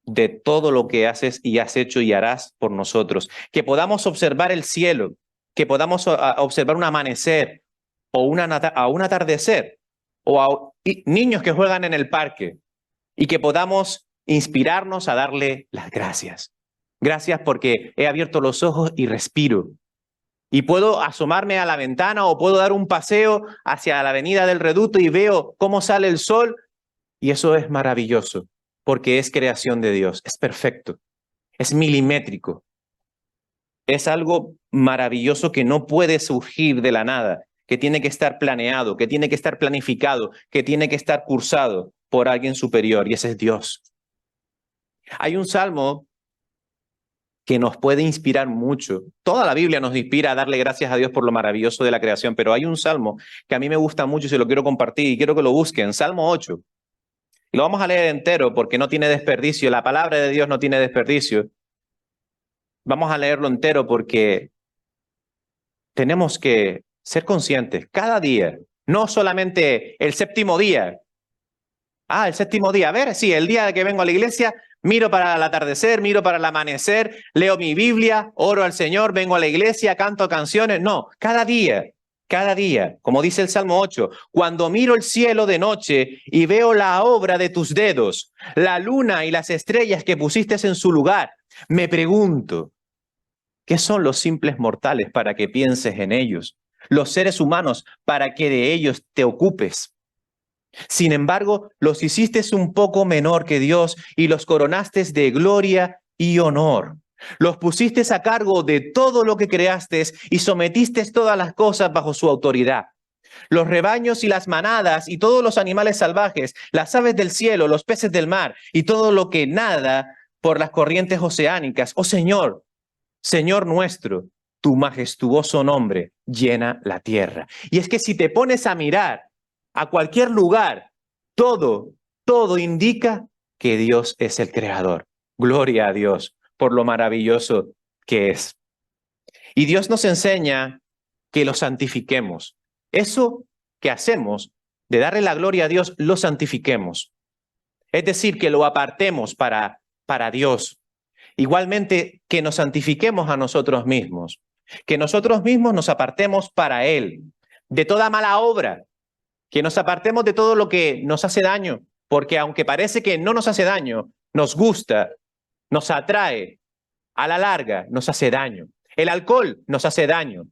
de todo lo que haces y has hecho y harás por nosotros. Que podamos observar el cielo, que podamos observar un amanecer o un atardecer, o a niños que juegan en el parque, y que podamos inspirarnos a darle las gracias. Gracias porque he abierto los ojos y respiro. Y puedo asomarme a la ventana o puedo dar un paseo hacia la avenida del Reducto y veo cómo sale el sol. Y eso es maravilloso, porque es creación de Dios, es perfecto, es milimétrico. Es algo maravilloso que no puede surgir de la nada, que tiene que estar planeado, que tiene que estar planificado, que tiene que estar cursado por alguien superior, y ese es Dios. Hay un salmo que nos puede inspirar mucho. Toda la Biblia nos inspira a darle gracias a Dios por lo maravilloso de la creación, pero hay un salmo que a mí me gusta mucho y se lo quiero compartir y quiero que lo busquen. Salmo 8. Lo vamos a leer entero porque no tiene desperdicio. La palabra de Dios no tiene desperdicio. Vamos a leerlo entero porque tenemos que ser conscientes cada día, no solamente el séptimo día. El séptimo día. A ver, sí, el día que vengo a la iglesia Miro para el atardecer, miro para el amanecer, leo mi Biblia, oro al Señor, vengo a la iglesia, canto canciones. No, cada día, como dice el Salmo 8, cuando miro el cielo de noche y veo la obra de tus dedos, la luna y las estrellas que pusiste en su lugar, me pregunto, ¿qué son los simples mortales para que pienses en ellos? Los seres humanos para que de ellos te ocupes. Sin embargo, los hiciste un poco menor que Dios y los coronaste de gloria y honor. Los pusiste a cargo de todo lo que creaste y sometiste todas las cosas bajo su autoridad. Los rebaños y las manadas y todos los animales salvajes, las aves del cielo, los peces del mar y todo lo que nada por las corrientes oceánicas. Oh Señor, Señor nuestro, tu majestuoso nombre llena la tierra. Y es que si te pones a mirar a cualquier lugar, todo indica que Dios es el creador. Gloria a Dios por lo maravilloso que es. Y Dios nos enseña que lo santifiquemos. Eso que hacemos de darle la gloria a Dios, lo santifiquemos. Es decir, que lo apartemos para Dios. Igualmente, que nos santifiquemos a nosotros mismos. Que nosotros mismos nos apartemos para Él. De toda mala obra. Que nos apartemos de todo lo que nos hace daño. Porque aunque parece que no nos hace daño, nos gusta, nos atrae, a la larga nos hace daño. El alcohol nos hace daño.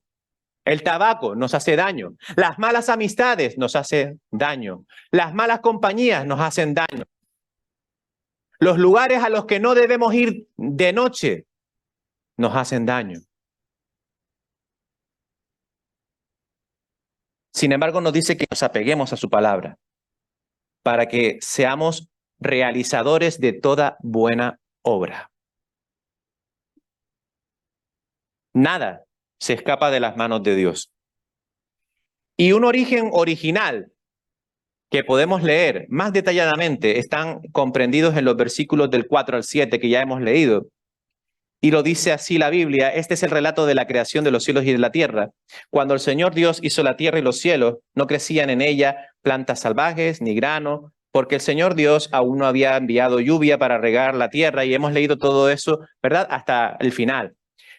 El tabaco nos hace daño. Las malas amistades nos hacen daño. Las malas compañías nos hacen daño. Los lugares a los que no debemos ir de noche nos hacen daño. Sin embargo, nos dice que nos apeguemos a su palabra para que seamos realizadores de toda buena obra. Nada se escapa de las manos de Dios. Y un origen original que podemos leer más detalladamente están comprendidos en los versículos del 4 al 7 que ya hemos leído. Y lo dice así la Biblia: este es el relato de la creación de los cielos y de la tierra. Cuando el Señor Dios hizo la tierra y los cielos, no crecían en ella plantas salvajes ni grano, porque el Señor Dios aún no había enviado lluvia para regar la tierra, y hemos leído todo eso, ¿verdad?, hasta el final.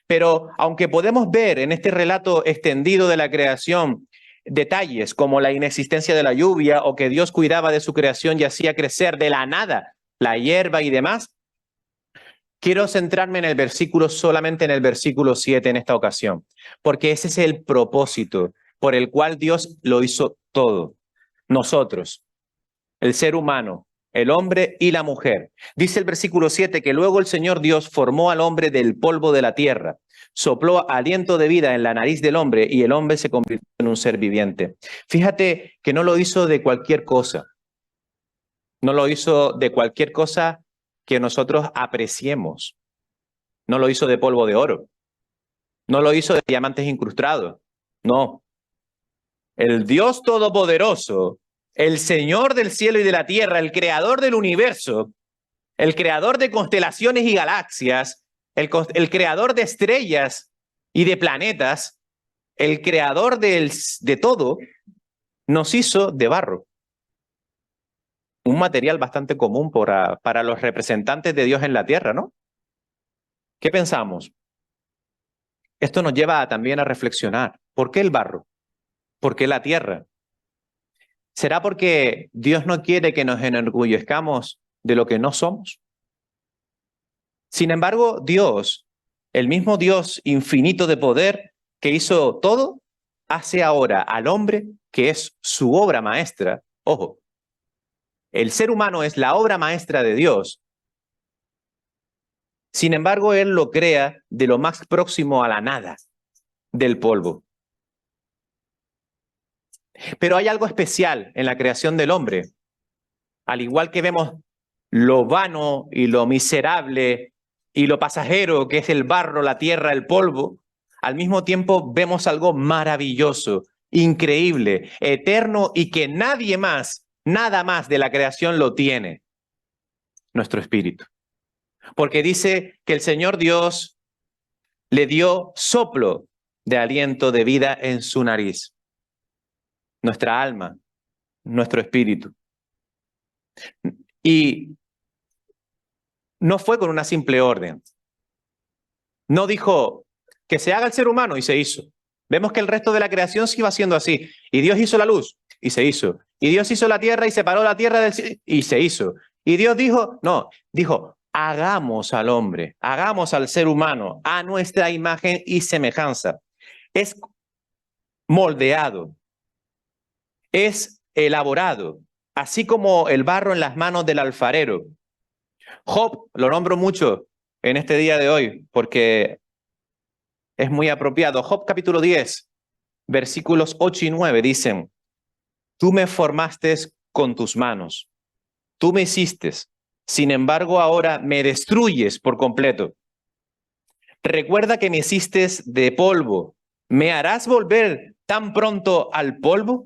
Pero aunque podemos ver en este relato extendido de la creación detalles como la inexistencia de la lluvia o que Dios cuidaba de su creación y hacía crecer de la nada la hierba y demás, quiero centrarme en el versículo, solamente en el versículo 7 en esta ocasión, porque ese es el propósito por el cual Dios lo hizo todo. Nosotros, el ser humano, el hombre y la mujer. Dice el versículo 7 que luego el Señor Dios formó al hombre del polvo de la tierra, sopló aliento de vida en la nariz del hombre y el hombre se convirtió en un ser viviente. Fíjate que no lo hizo de cualquier cosa. No lo hizo de cualquier cosa que nosotros apreciemos. No lo hizo de polvo de oro. No lo hizo de diamantes incrustados. No. El Dios Todopoderoso, el Señor del cielo y de la tierra, el creador del universo, el creador de constelaciones y galaxias, el creador de estrellas y de planetas, el creador de todo, nos hizo de barro. Un material bastante común para los representantes de Dios en la tierra, ¿no? ¿Qué pensamos? Esto nos lleva también a reflexionar. ¿Por qué el barro? ¿Por qué la tierra? ¿Será porque Dios no quiere que nos enorgullezcamos de lo que no somos? Sin embargo, Dios, el mismo Dios infinito de poder que hizo todo, hace ahora al hombre, que es su obra maestra. Ojo, el ser humano es la obra maestra de Dios. Sin embargo, Él lo crea de lo más próximo a la nada, del polvo. Pero hay algo especial en la creación del hombre. Al igual que vemos lo vano y lo miserable y lo pasajero que es el barro, la tierra, el polvo, al mismo tiempo vemos algo maravilloso, increíble, eterno y que nadie más, nada más de la creación lo tiene: nuestro espíritu. Porque dice que el Señor Dios le dio soplo de aliento de vida en su nariz. Nuestra alma, nuestro espíritu. Y no fue con una simple orden. No dijo que se haga el ser humano y se hizo. Vemos que el resto de la creación se iba haciendo así. Y Dios hizo la luz y se hizo. Y Dios hizo la tierra y separó la tierra del cielo y se hizo. Y Dios dijo, no, dijo, hagamos al hombre, hagamos al ser humano a nuestra imagen y semejanza. Es moldeado, es elaborado, así como el barro en las manos del alfarero. Job, lo nombro mucho en este día de hoy porque es muy apropiado. Job capítulo 10, versículos 8 y 9 dicen, tú me formaste con tus manos, tú me hiciste, sin embargo ahora me destruyes por completo. Recuerda que me hiciste de polvo, ¿me harás volver tan pronto al polvo?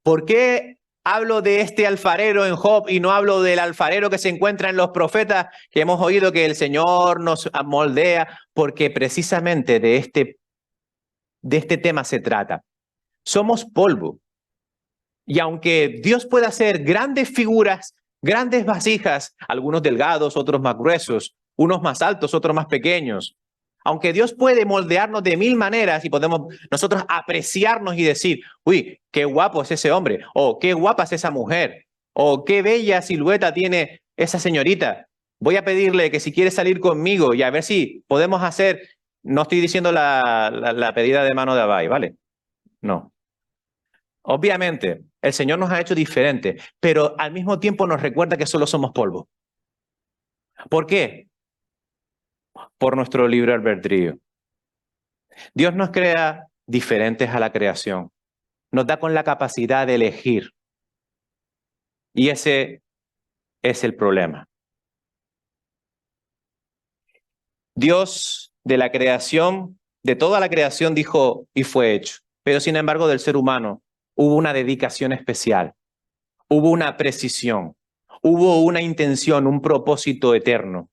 ¿Por qué hablo de este alfarero en Job y no hablo del alfarero que se encuentra en los profetas, que hemos oído que el Señor nos moldea? Porque precisamente de este tema se trata. Somos polvo. Y aunque Dios puede hacer grandes figuras, grandes vasijas, algunos delgados, otros más gruesos, unos más altos, otros más pequeños, aunque Dios puede moldearnos de mil maneras y podemos nosotros apreciarnos y decir, uy, qué guapo es ese hombre, o qué guapa es esa mujer, o qué bella silueta tiene esa señorita. Voy a pedirle que si quiere salir conmigo y a ver si podemos hacer, no estoy diciendo la pedida de mano de Abai, ¿vale? No. Obviamente, el Señor nos ha hecho diferentes, pero al mismo tiempo nos recuerda que solo somos polvo. ¿Por qué? Por nuestro libre albedrío. Dios nos crea diferentes a la creación. Nos da con la capacidad de elegir. Y ese es el problema. Dios de la creación, de toda la creación dijo y fue hecho. Pero sin embargo del ser humano hubo una dedicación especial. Hubo una precisión. Hubo una intención, un propósito eterno.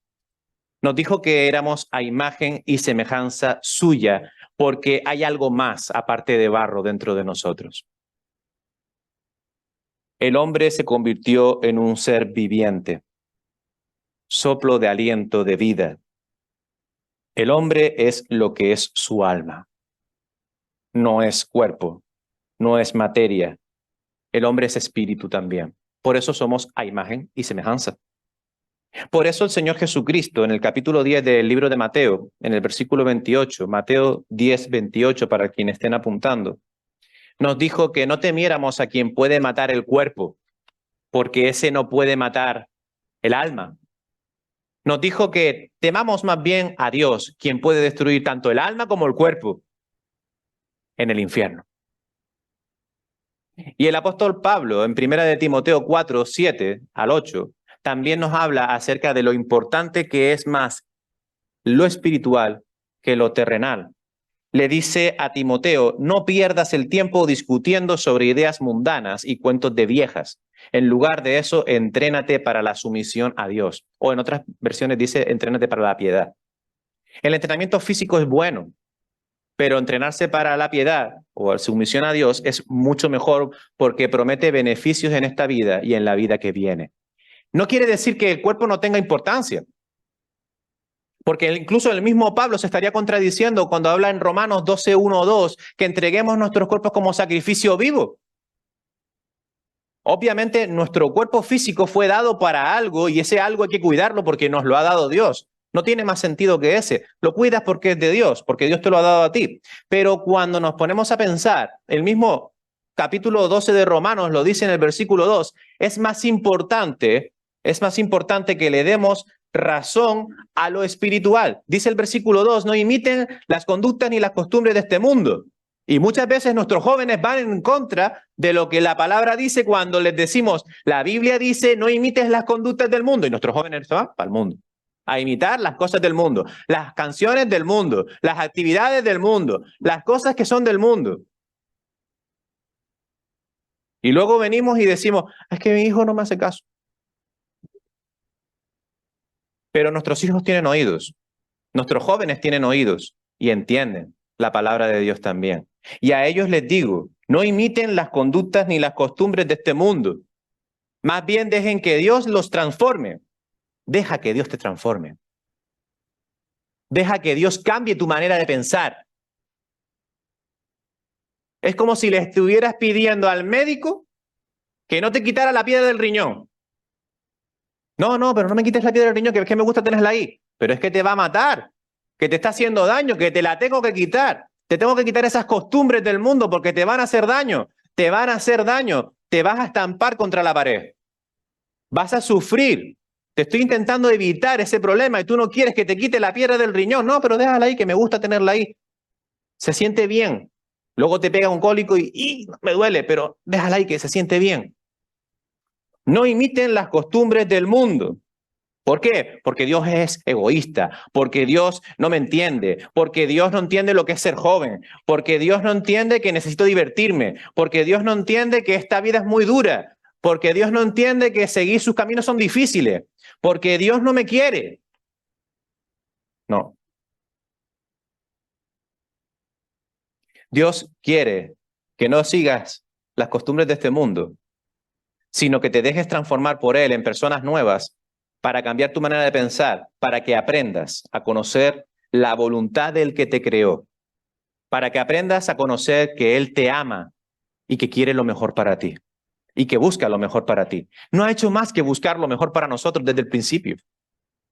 Nos dijo que éramos a imagen y semejanza suya, porque hay algo más aparte de barro dentro de nosotros. El hombre se convirtió en un ser viviente, soplo de aliento, de vida. El hombre es lo que es su alma. No es cuerpo, no es materia. El hombre es espíritu también. Por eso somos a imagen y semejanza. Por eso el Señor Jesucristo, en el capítulo 10 del libro de Mateo, en el versículo 28, Mateo 10, 28, para quienes estén apuntando, nos dijo que no temiéramos a quien puede matar el cuerpo, porque ese no puede matar el alma. Nos dijo que temamos más bien a Dios, quien puede destruir tanto el alma como el cuerpo en el infierno. Y el apóstol Pablo, en 1 de Timoteo 4, 7 al 8, también nos habla acerca de lo importante que es más lo espiritual que lo terrenal. Le dice a Timoteo, no pierdas el tiempo discutiendo sobre ideas mundanas y cuentos de viejas. En lugar de eso, entrénate para la sumisión a Dios. O en otras versiones dice, entrénate para la piedad. El entrenamiento físico es bueno, pero entrenarse para la piedad o la sumisión a Dios es mucho mejor porque promete beneficios en esta vida y en la vida que viene. No quiere decir que el cuerpo no tenga importancia. Porque incluso el mismo Pablo se estaría contradiciendo cuando habla en Romanos 12, 1, 2, que entreguemos nuestros cuerpos como sacrificio vivo. Obviamente nuestro cuerpo físico fue dado para algo y ese algo hay que cuidarlo porque nos lo ha dado Dios. No tiene más sentido que ese. Lo cuidas porque es de Dios, porque Dios te lo ha dado a ti. Pero cuando nos ponemos a pensar, el mismo capítulo 12 de Romanos lo dice en el versículo 2, es más importante que le demos razón a lo espiritual. Dice el versículo 2, no imiten las conductas ni las costumbres de este mundo. Y muchas veces nuestros jóvenes van en contra de lo que la palabra dice cuando les decimos, la Biblia dice, no imites las conductas del mundo. Y nuestros jóvenes se van para el mundo, a imitar las cosas del mundo, las canciones del mundo, las actividades del mundo, las cosas que son del mundo. Y luego venimos y decimos, es que mi hijo no me hace caso. Pero nuestros hijos tienen oídos, nuestros jóvenes tienen oídos y entienden la palabra de Dios también. Y a ellos les digo, no imiten las conductas ni las costumbres de este mundo. Más bien dejen que Dios los transforme. Deja que Dios te transforme. Deja que Dios cambie tu manera de pensar. Es como si le estuvieras pidiendo al médico que no te quitara la piedra del riñón. No, pero no me quites la piedra del riñón, que es que me gusta tenerla ahí. Pero es que te va a matar, que te está haciendo daño, que te la tengo que quitar. Te tengo que quitar esas costumbres del mundo porque te van a hacer daño. Te van a hacer daño. Te vas a estampar contra la pared. Vas a sufrir. Te estoy intentando evitar ese problema y tú no quieres que te quite la piedra del riñón. No, pero déjala ahí, que me gusta tenerla ahí. Se siente bien. Luego te pega un cólico y me duele, pero déjala ahí, que se siente bien. No imiten las costumbres del mundo. ¿Por qué? Porque Dios es egoísta, porque Dios no me entiende, porque Dios no entiende lo que es ser joven, porque Dios no entiende que necesito divertirme, porque Dios no entiende que esta vida es muy dura, porque Dios no entiende que seguir sus caminos son difíciles, porque Dios no me quiere. No. Dios quiere que no sigas las costumbres de este mundo, sino que te dejes transformar por Él en personas nuevas para cambiar tu manera de pensar, para que aprendas a conocer la voluntad del que te creó, para que aprendas a conocer que Él te ama y que quiere lo mejor para ti y que busca lo mejor para ti. No ha hecho más que buscar lo mejor para nosotros desde el principio.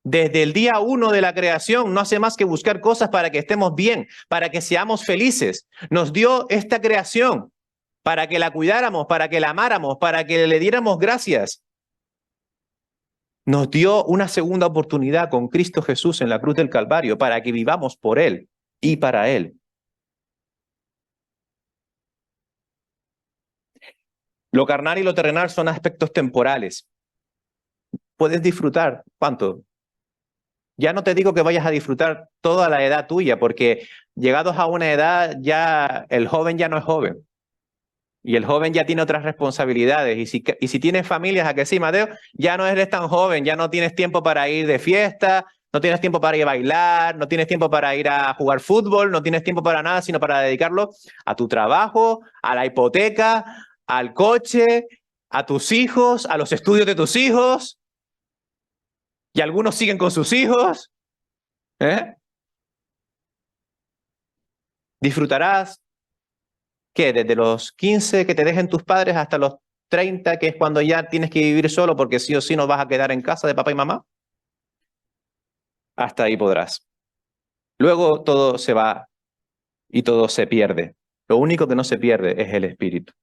Desde el día 1 de la creación no hace más que buscar cosas para que estemos bien, para que seamos felices. Nos dio esta creación para que la cuidáramos, para que la amáramos, para que le diéramos gracias. Nos dio una segunda oportunidad con Cristo Jesús en la cruz del Calvario para que vivamos por Él y para Él. Lo carnal y lo terrenal son aspectos temporales. Puedes disfrutar, ¿cuánto? Ya no te digo que vayas a disfrutar toda la edad tuya, porque llegados a una edad ya el joven ya no es joven. Y el joven ya tiene otras responsabilidades. Y si tienes familias, ¿a que sí, Mateo? Ya no eres tan joven, ya no tienes tiempo para ir de fiesta, no tienes tiempo para ir a bailar, no tienes tiempo para ir a jugar fútbol, no tienes tiempo para nada, sino para dedicarlo a tu trabajo, a la hipoteca, al coche, a tus hijos, a los estudios de tus hijos. Y algunos siguen con sus hijos. Disfrutarás, ¿qué? Desde los 15 que te dejen tus padres hasta los 30, que es cuando ya tienes que vivir solo porque sí o sí no vas a quedar en casa de papá y mamá. Hasta ahí podrás. Luego todo se va y todo se pierde. Lo único que no se pierde es el espíritu.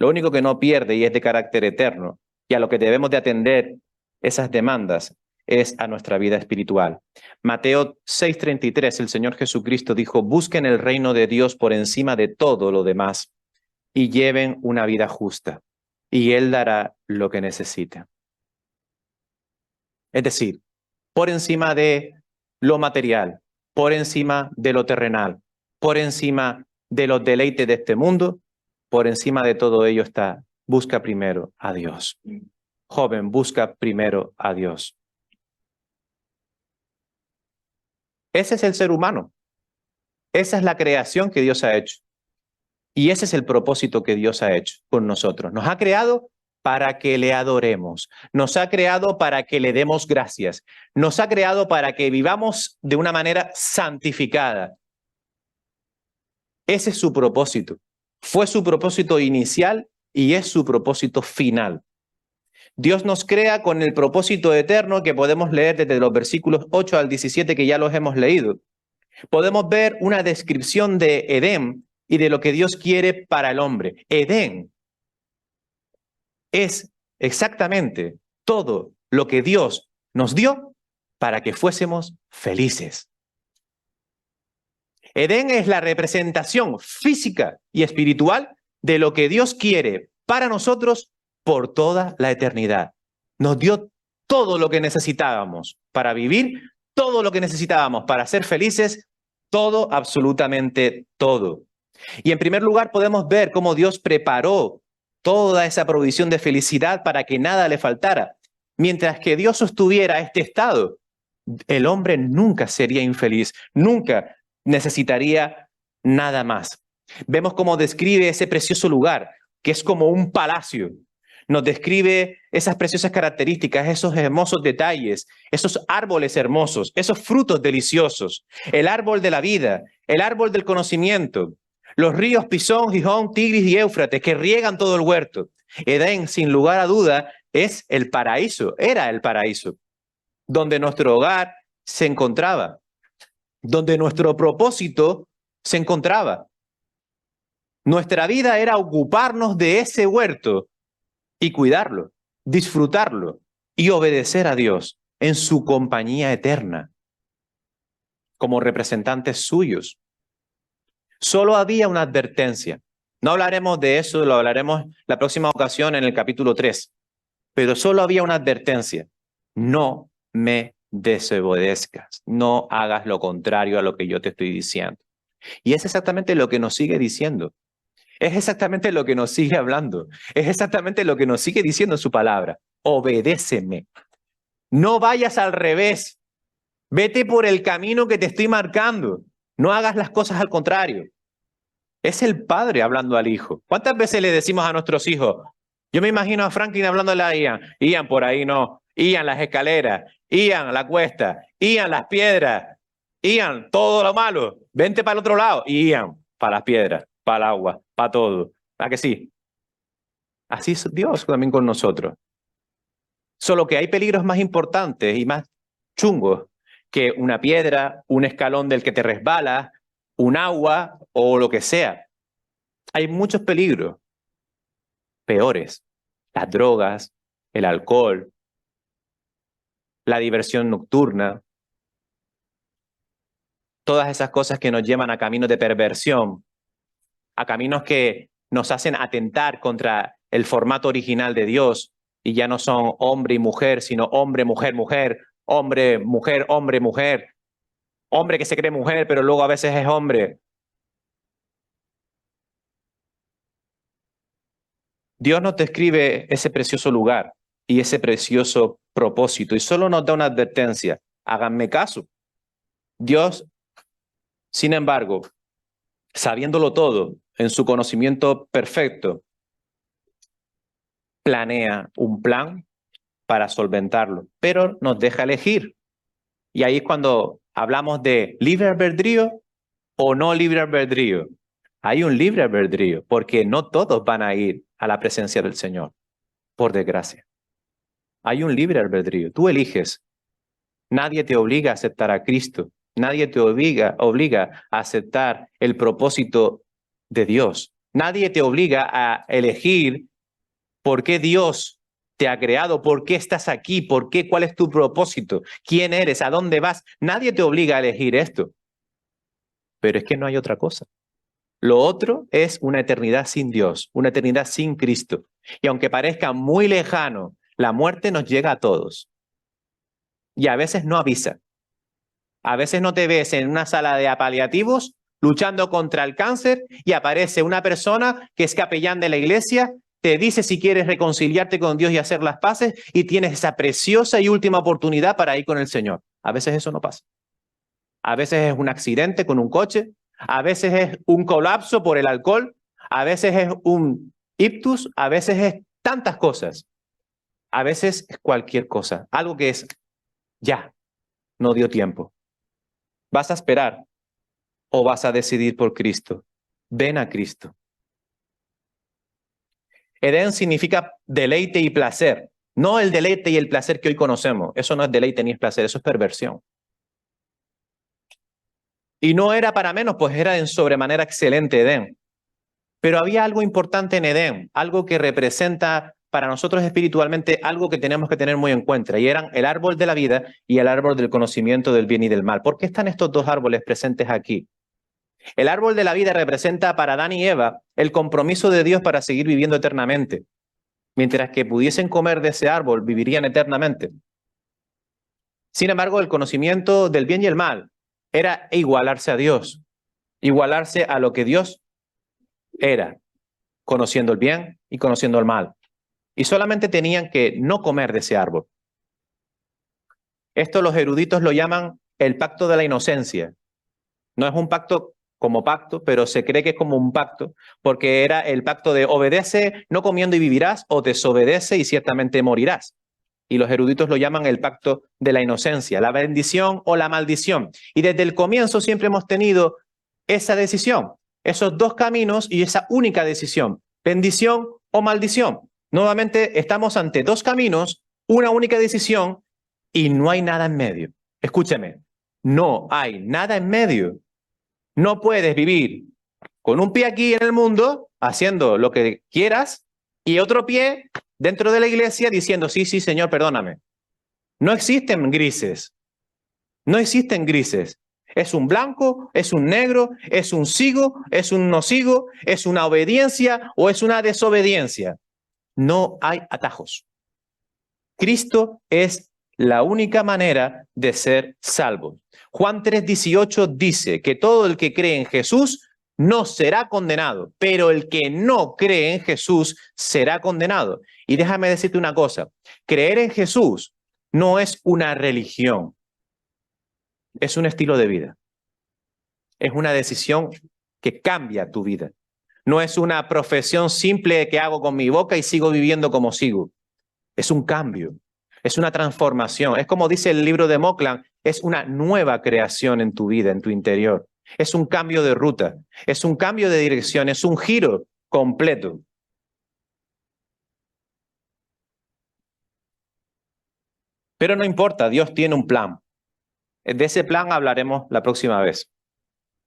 Lo único que no pierde y es de carácter eterno y a lo que debemos de atender esas demandas es a nuestra vida espiritual. Mateo 6:33, el Señor Jesucristo dijo: busquen el reino de Dios por encima de todo lo demás y lleven una vida justa, y Él dará lo que necesiten. Es decir, por encima de lo material, por encima de lo terrenal, por encima de los deleites de este mundo, por encima de todo ello está: busca primero a Dios. Joven, busca primero a Dios. Ese es el ser humano. Esa es la creación que Dios ha hecho. Y ese es el propósito que Dios ha hecho con nosotros. Nos ha creado para que le adoremos. Nos ha creado para que le demos gracias. Nos ha creado para que vivamos de una manera santificada. Ese es su propósito. Fue su propósito inicial y es su propósito final. Dios nos crea con el propósito eterno que podemos leer desde los versículos 8 al 17 que ya los hemos leído. Podemos ver una descripción de Edén y de lo que Dios quiere para el hombre. Edén es exactamente todo lo que Dios nos dio para que fuésemos felices. Edén es la representación física y espiritual de lo que Dios quiere para nosotros por toda la eternidad. Nos dio todo lo que necesitábamos para vivir, todo lo que necesitábamos para ser felices, todo, absolutamente todo. Y en primer lugar podemos ver cómo Dios preparó toda esa provisión de felicidad para que nada le faltara. Mientras que Dios sostuviera este estado, el hombre nunca sería infeliz, nunca necesitaría nada más. Vemos cómo describe ese precioso lugar, que es como un palacio. nos describe esas preciosas características, esos hermosos detalles, esos árboles hermosos, esos frutos deliciosos, el árbol de la vida, el árbol del conocimiento, los ríos Pisón, Gijón, Tigris y Éufrates que riegan todo el huerto. Edén, sin lugar a duda, es el paraíso, era el paraíso, donde nuestro hogar se encontraba, donde nuestro propósito se encontraba. Nuestra vida era ocuparnos de ese huerto y cuidarlo, disfrutarlo y obedecer a Dios en su compañía eterna, como representantes suyos. Solo había una advertencia. No hablaremos de eso, lo hablaremos la próxima ocasión en el capítulo 3, pero solo había una advertencia. No me desobedezcas, no hagas lo contrario a lo que yo te estoy diciendo. Y es exactamente lo que nos sigue diciendo. Es exactamente lo que nos sigue hablando. Es exactamente lo que nos sigue diciendo en su palabra. Obedéceme. No vayas al revés. Vete por el camino que te estoy marcando. No hagas las cosas al contrario. Es el padre hablando al hijo. ¿Cuántas veces le decimos a nuestros hijos? Yo me imagino a Franklin hablándole a Ian. Ian, por ahí no. Ian, las escaleras. Ian, la cuesta. Ian, las piedras. Ian, todo lo malo. Vente para el otro lado. Ian, para las piedras, para el agua, para todo. ¿A que sí? Así es Dios también con nosotros. Solo que hay peligros más importantes y más chungos que una piedra, un escalón del que te resbalas, un agua o lo que sea. Hay muchos peligros peores. Las drogas, el alcohol, la diversión nocturna, todas esas cosas que nos llevan a caminos de perversión, a caminos que nos hacen atentar contra el formato original de Dios y ya no son hombre y mujer, sino hombre, mujer, mujer, hombre, mujer, hombre, mujer, hombre que se cree mujer, pero luego a veces es hombre. Dios nos describe ese precioso lugar y ese precioso propósito y solo nos da una advertencia. Háganme caso. Dios, sin embargo, sabiéndolo todo, en su conocimiento perfecto, planea un plan para solventarlo, pero nos deja elegir. Y ahí es cuando hablamos de libre albedrío o no libre albedrío. Hay un libre albedrío, porque no todos van a ir a la presencia del Señor, por desgracia. Hay un libre albedrío. Tú eliges. Nadie te obliga a aceptar a Cristo. Nadie te obliga a aceptar el propósito de Dios. Nadie te obliga a elegir por qué Dios te ha creado, por qué estás aquí, por qué, cuál es tu propósito, quién eres, a dónde vas. Nadie te obliga a elegir esto. Pero es que no hay otra cosa. Lo otro es una eternidad sin Dios, una eternidad sin Cristo. Y aunque parezca muy lejano, la muerte nos llega a todos. Y a veces no avisa. A veces no te ves en una sala de paliativos luchando contra el cáncer y aparece una persona que es capellán de la iglesia, te dice si quieres reconciliarte con Dios y hacer las paces y tienes esa preciosa y última oportunidad para ir con el Señor. A veces eso no pasa. A veces es un accidente con un coche, a veces es un colapso por el alcohol, a veces es un ictus, a veces es tantas cosas. A veces es cualquier cosa, algo que es ya, no dio tiempo. ¿Vas a esperar o vas a decidir por Cristo? Ven a Cristo. Edén significa deleite y placer, no el deleite y el placer que hoy conocemos. Eso no es deleite ni es placer, eso es perversión. Y no era para menos, pues era en sobremanera excelente Edén. Pero había algo importante en Edén, algo que representa para nosotros espiritualmente algo que tenemos que tener muy en cuenta, y eran el árbol de la vida y el árbol del conocimiento del bien y del mal. ¿Por qué están estos dos árboles presentes aquí? El árbol de la vida representa para Adán y Eva el compromiso de Dios para seguir viviendo eternamente. Mientras que pudiesen comer de ese árbol, vivirían eternamente. Sin embargo, el conocimiento del bien y el mal era igualarse a Dios, igualarse a lo que Dios era, conociendo el bien y conociendo el mal. Y solamente tenían que no comer de ese árbol. Esto los eruditos lo llaman el pacto de la inocencia. No es un pacto como pacto, pero se cree que es como un pacto, porque era el pacto de obedece, no comiendo y vivirás, o desobedece y ciertamente morirás. Y los eruditos lo llaman el pacto de la inocencia, la bendición o la maldición. Y desde el comienzo siempre hemos tenido esa decisión, esos dos caminos y esa única decisión, bendición o maldición. Nuevamente estamos ante dos caminos, una única decisión y no hay nada en medio. Escúcheme, no hay nada en medio. No puedes vivir con un pie aquí en el mundo, haciendo lo que quieras, y otro pie dentro de la iglesia diciendo, sí, sí, Señor, perdóname. No existen grises. No existen grises. Es un blanco, es un negro, es un sigo, es un no sigo, es una obediencia o es una desobediencia. No hay atajos. Cristo es la única manera de ser salvo. Juan 3:18 dice que todo el que cree en Jesús no será condenado, pero el que no cree en Jesús será condenado. Y déjame decirte una cosa, creer en Jesús no es una religión, es un estilo de vida. Es una decisión que cambia tu vida. No es una profesión simple que hago con mi boca y sigo viviendo como sigo. Es un cambio, es una transformación. Es como dice el libro de Moklan, es una nueva creación en tu vida, en tu interior. Es un cambio de ruta, es un cambio de dirección, es un giro completo. Pero no importa, Dios tiene un plan. De ese plan hablaremos la próxima vez.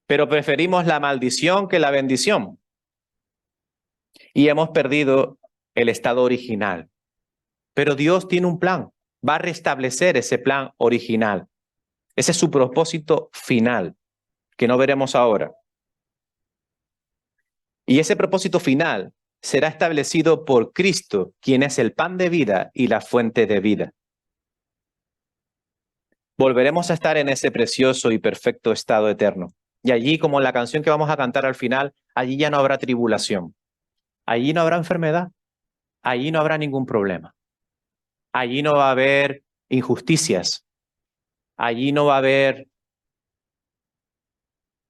Pero preferimos la maldición que la bendición. Y hemos perdido el estado original. Pero Dios tiene un plan. Va a restablecer ese plan original. Ese es su propósito final, que no veremos ahora. Y ese propósito final será establecido por Cristo, quien es el pan de vida y la fuente de vida. Volveremos a estar en ese precioso y perfecto estado eterno. Y allí, como en la canción que vamos a cantar al final, allí ya no habrá tribulación. Allí no habrá enfermedad. Allí no habrá ningún problema. Allí no va a haber injusticias. Allí no va a haber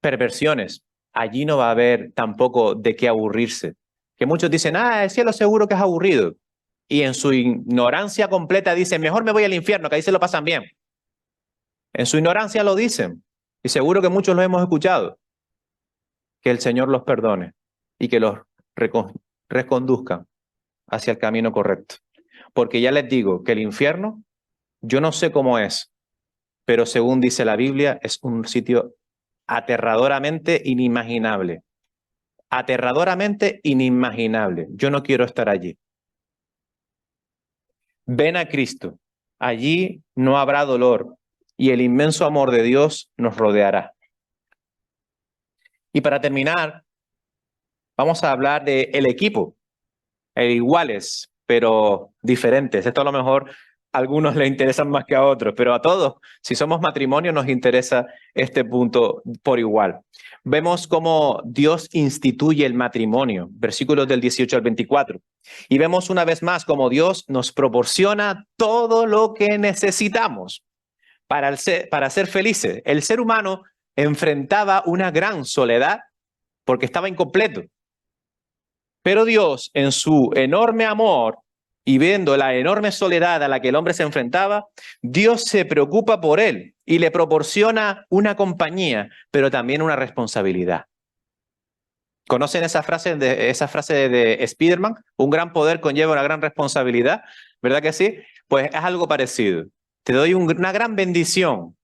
perversiones. Allí no va a haber tampoco de qué aburrirse. Que muchos dicen, el cielo seguro que es aburrido. Y en su ignorancia completa dicen, mejor me voy al infierno, que ahí se lo pasan bien. En su ignorancia lo dicen. Y seguro que muchos lo hemos escuchado. Que el Señor los perdone y que los reconduzcan hacia el camino correcto. Porque ya les digo que el infierno, yo no sé cómo es, pero según dice la Biblia, es un sitio aterradoramente inimaginable. Aterradoramente inimaginable. Yo no quiero estar allí. Ven a Cristo. Allí no habrá dolor y el inmenso amor de Dios nos rodeará. Y para terminar, vamos a hablar del equipo. Iguales, pero diferentes. Esto a lo mejor a algunos les interesan más que a otros, pero a todos, si somos matrimonio, nos interesa este punto por igual. Vemos cómo Dios instituye el matrimonio, versículos del 18 al 24. Y vemos una vez más cómo Dios nos proporciona todo lo que necesitamos para ser felices. El ser humano enfrentaba una gran soledad porque estaba incompleto. Pero Dios, en su enorme amor y viendo la enorme soledad a la que el hombre se enfrentaba, Dios se preocupa por él y le proporciona una compañía, pero también una responsabilidad. ¿Conocen esa frase de Spider-Man? Un gran poder conlleva una gran responsabilidad, ¿verdad que sí? Pues es algo parecido. Te doy una gran bendición,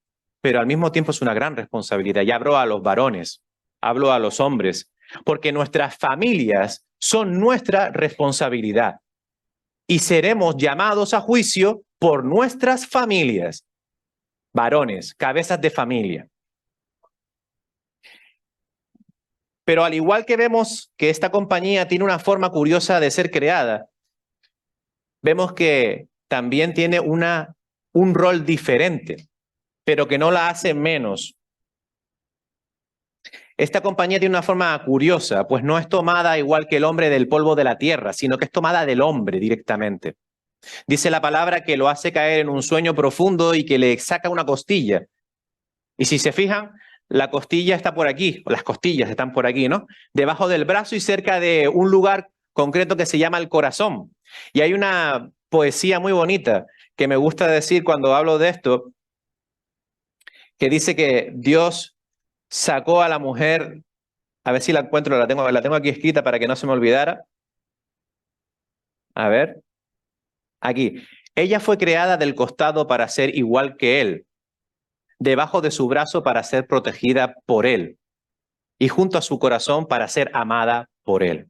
pero al mismo tiempo es una gran responsabilidad. Y hablo a los varones, hablo a los hombres, porque nuestras familias son nuestra responsabilidad y seremos llamados a juicio por nuestras familias. Varones, cabezas de familia. Pero al igual que vemos que esta compañía tiene una forma curiosa de ser creada, vemos que también tiene un rol diferente, pero que no la hace menos. Esta compañía tiene una forma curiosa, pues no es tomada igual que el hombre del polvo de la tierra, sino que es tomada del hombre directamente. Dice la palabra que lo hace caer en un sueño profundo y que le saca una costilla. Y si se fijan, la costilla está por aquí, o las costillas están por aquí, ¿no? Debajo del brazo y cerca de un lugar concreto que se llama el corazón. Y hay una poesía muy bonita que me gusta decir cuando hablo de esto, que dice que Dios sacó a la mujer, a ver si la encuentro, la tengo aquí escrita para que no se me olvidara. A ver, aquí. Ella fue creada del costado para ser igual que él, debajo de su brazo para ser protegida por él y junto a su corazón para ser amada por él.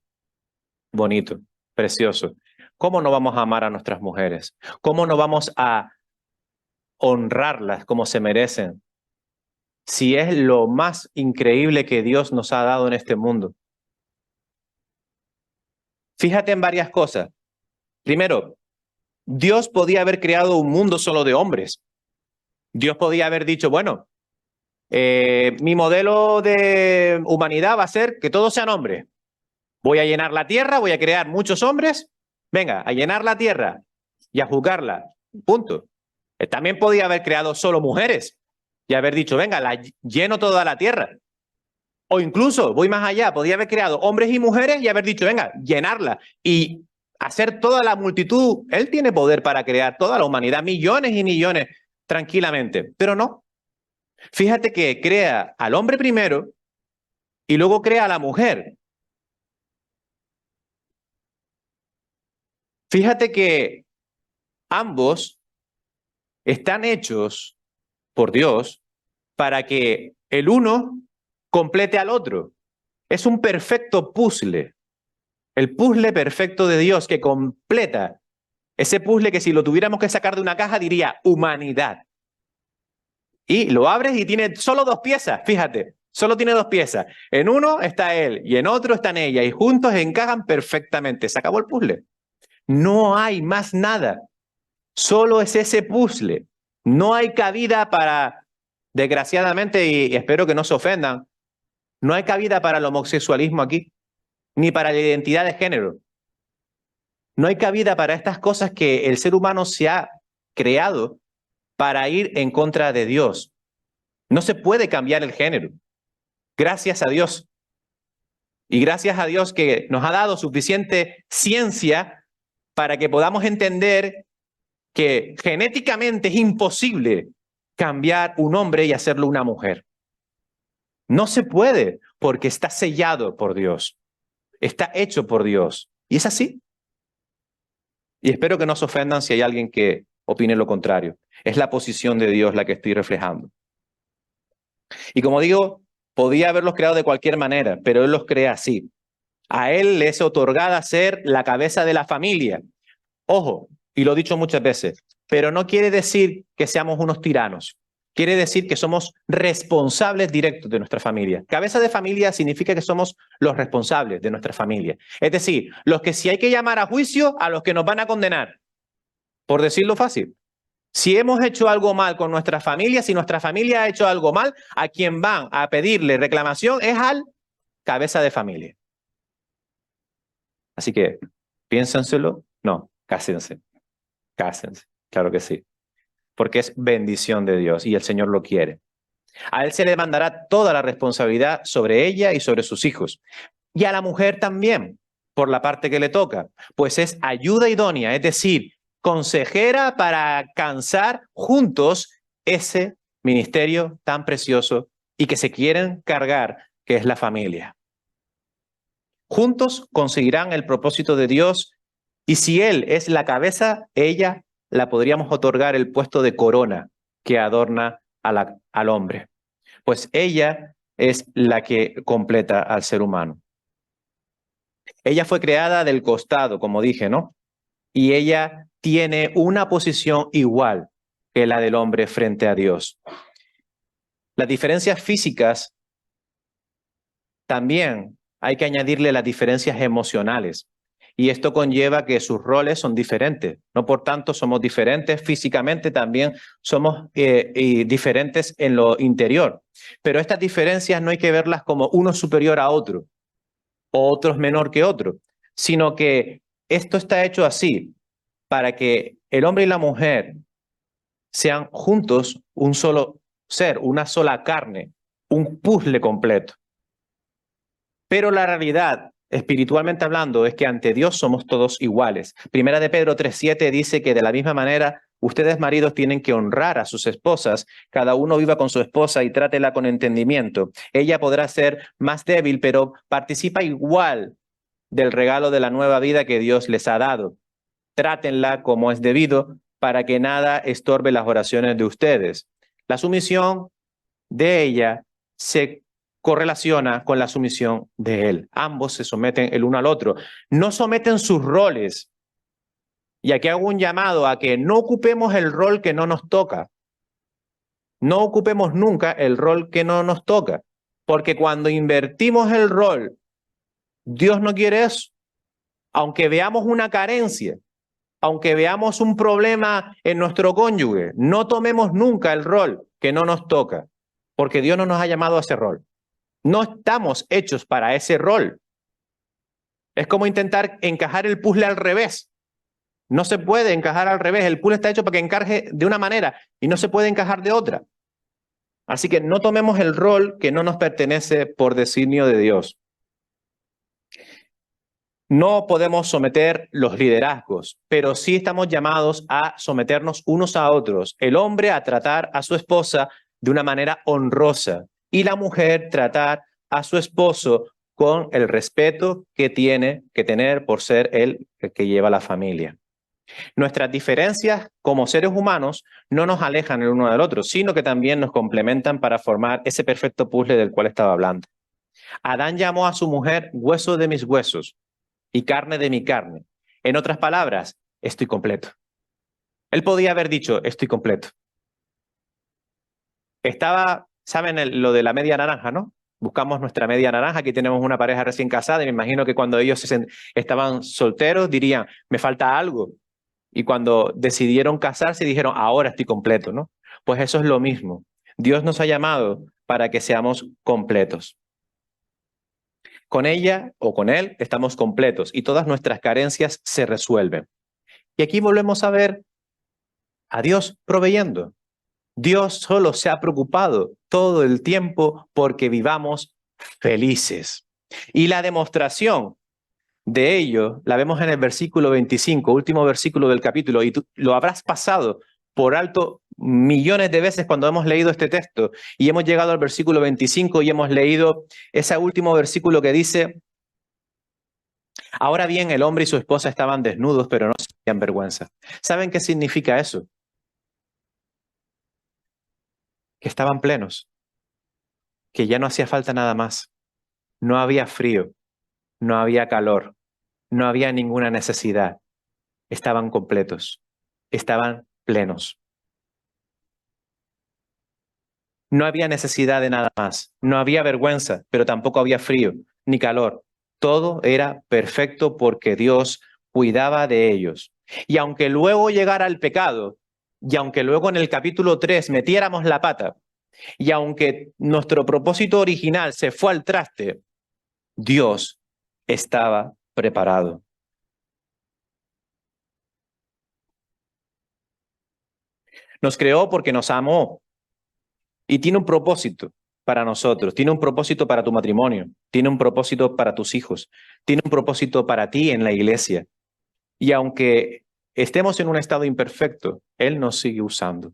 Bonito, precioso. ¿Cómo no vamos a amar a nuestras mujeres? ¿Cómo no vamos a honrarlas como se merecen? Si es lo más increíble que Dios nos ha dado en este mundo. Fíjate en varias cosas. Primero, Dios podía haber creado un mundo solo de hombres. Dios podía haber dicho, bueno, mi modelo de humanidad va a ser que todos sean hombres. Voy a llenar la tierra, voy a crear muchos hombres. Venga, a llenar la tierra y a juzgarla. Punto. También podía haber creado solo mujeres y haber dicho, venga, lleno toda la tierra. O incluso, voy más allá, podía haber creado hombres y mujeres y haber dicho, venga, llenarla y hacer toda la multitud. Él tiene poder para crear toda la humanidad, millones y millones, tranquilamente. Pero no. Fíjate que crea al hombre primero y luego crea a la mujer. Fíjate que ambos están hechos por Dios para que el uno complete al otro. Es un perfecto puzzle. El puzzle perfecto de Dios que completa ese puzzle que si lo tuviéramos que sacar de una caja diría humanidad. Y lo abres y tiene solo dos piezas, fíjate, solo tiene dos piezas. En uno está él y en otro está ella y juntos encajan perfectamente. Se acabó el puzzle. No hay más nada. Solo es ese puzzle. No hay cabida para, desgraciadamente, y espero que no se ofendan, no hay cabida para el homosexualismo aquí, ni para la identidad de género. No hay cabida para estas cosas que el ser humano se ha creado para ir en contra de Dios. No se puede cambiar el género. Gracias a Dios. Y gracias a Dios que nos ha dado suficiente ciencia para que podamos entender que genéticamente es imposible cambiar un hombre y hacerlo una mujer. No se puede porque está sellado por Dios. Está hecho por Dios. Y es así. Y espero que no se ofendan si hay alguien que opine lo contrario. Es la posición de Dios la que estoy reflejando. Y como digo, podía haberlos creado de cualquier manera, pero Él los crea así. A Él le es otorgada ser la cabeza de la familia. Ojo, y lo he dicho muchas veces, pero no quiere decir que seamos unos tiranos. Quiere decir que somos responsables directos de nuestra familia. Cabeza de familia significa que somos los responsables de nuestra familia. Es decir, los que si hay que llamar a juicio, a los que nos van a condenar. Por decirlo fácil. Si hemos hecho algo mal con nuestra familia, si nuestra familia ha hecho algo mal, a quien van a pedirle reclamación es al cabeza de familia. Así que, piénsenselo. No, cásense. Cásense. Claro que sí. Porque es bendición de Dios y el Señor lo quiere. A Él se le mandará toda la responsabilidad sobre ella y sobre sus hijos. Y a la mujer también, por la parte que le toca, pues es ayuda idónea, es decir, consejera para alcanzar juntos ese ministerio tan precioso y que se quieren cargar, que es la familia. Juntos conseguirán el propósito de Dios y si Él es la cabeza, ella la podríamos otorgar el puesto de corona que adorna al hombre. Pues ella es la que completa al ser humano. Ella fue creada del costado, como dije, ¿no? Y ella tiene una posición igual que la del hombre frente a Dios. Las diferencias físicas también hay que añadirle las diferencias emocionales. Y esto conlleva que sus roles son diferentes. No por tanto somos diferentes físicamente, también somos diferentes en lo interior. Pero estas diferencias no hay que verlas como uno superior a otro o otro es menor que otro, sino que esto está hecho así para que el hombre y la mujer sean juntos un solo ser, una sola carne, un puzzle completo. Pero la realidad, espiritualmente hablando, es que ante Dios somos todos iguales. Primera de Pedro 3:7 dice que de la misma manera, ustedes maridos tienen que honrar a sus esposas. Cada uno viva con su esposa y trátela con entendimiento. Ella podrá ser más débil, pero participa igual del regalo de la nueva vida que Dios les ha dado. Trátenla como es debido para que nada estorbe las oraciones de ustedes. La sumisión de ella se correlaciona con la sumisión de él. Ambos se someten el uno al otro. No someten sus roles. Y aquí hago un llamado a que no ocupemos el rol que no nos toca. No ocupemos nunca el rol que no nos toca. Porque cuando invertimos el rol, Dios no quiere eso. Aunque veamos una carencia, aunque veamos un problema en nuestro cónyuge, no tomemos nunca el rol que no nos toca. Porque Dios no nos ha llamado a ese rol. No estamos hechos para ese rol. Es como intentar encajar el puzzle al revés. No se puede encajar al revés. El puzzle está hecho para que encaje de una manera y no se puede encajar de otra. Así que no tomemos el rol que no nos pertenece por designio de Dios. No podemos someter los liderazgos, pero sí estamos llamados a someternos unos a otros. El hombre a tratar a su esposa de una manera honrosa y la mujer tratar a su esposo con el respeto que tiene que tener por ser él el que lleva la familia. Nuestras diferencias como seres humanos no nos alejan el uno del otro, sino que también nos complementan para formar ese perfecto puzzle del cual estaba hablando. Adán llamó a su mujer hueso de mis huesos y carne de mi carne. En otras palabras, estoy completo. Él podía haber dicho, estoy completo. ¿Saben lo de la media naranja, no? Buscamos nuestra media naranja, aquí tenemos una pareja recién casada y me imagino que cuando ellos estaban solteros dirían, me falta algo. Y cuando decidieron casarse dijeron, ahora estoy completo, ¿no? Pues eso es lo mismo. Dios nos ha llamado para que seamos completos. Con ella o con él estamos completos y todas nuestras carencias se resuelven. Y aquí volvemos a ver a Dios proveyendo. Dios solo se ha preocupado todo el tiempo porque vivamos felices. Y la demostración de ello la vemos en el versículo 25, último versículo del capítulo, y tú lo habrás pasado por alto millones de veces cuando hemos leído este texto y hemos llegado al versículo 25 y hemos leído ese último versículo que dice, ahora bien, el hombre y su esposa estaban desnudos, pero no sentían vergüenza. ¿Saben qué significa eso? Que estaban plenos, que ya no hacía falta nada más. No había frío, no había calor, no había ninguna necesidad. Estaban completos, estaban plenos. No había necesidad de nada más, no había vergüenza, pero tampoco había frío ni calor. Todo era perfecto porque Dios cuidaba de ellos. Y aunque luego llegara el pecado, y aunque luego en el capítulo 3 metiéramos la pata, y aunque nuestro propósito original se fue al traste, Dios estaba preparado. Nos creó porque nos amó y tiene un propósito para nosotros, tiene un propósito para tu matrimonio, tiene un propósito para tus hijos, tiene un propósito para ti en la iglesia. Y aunque estemos en un estado imperfecto, Él nos sigue usando.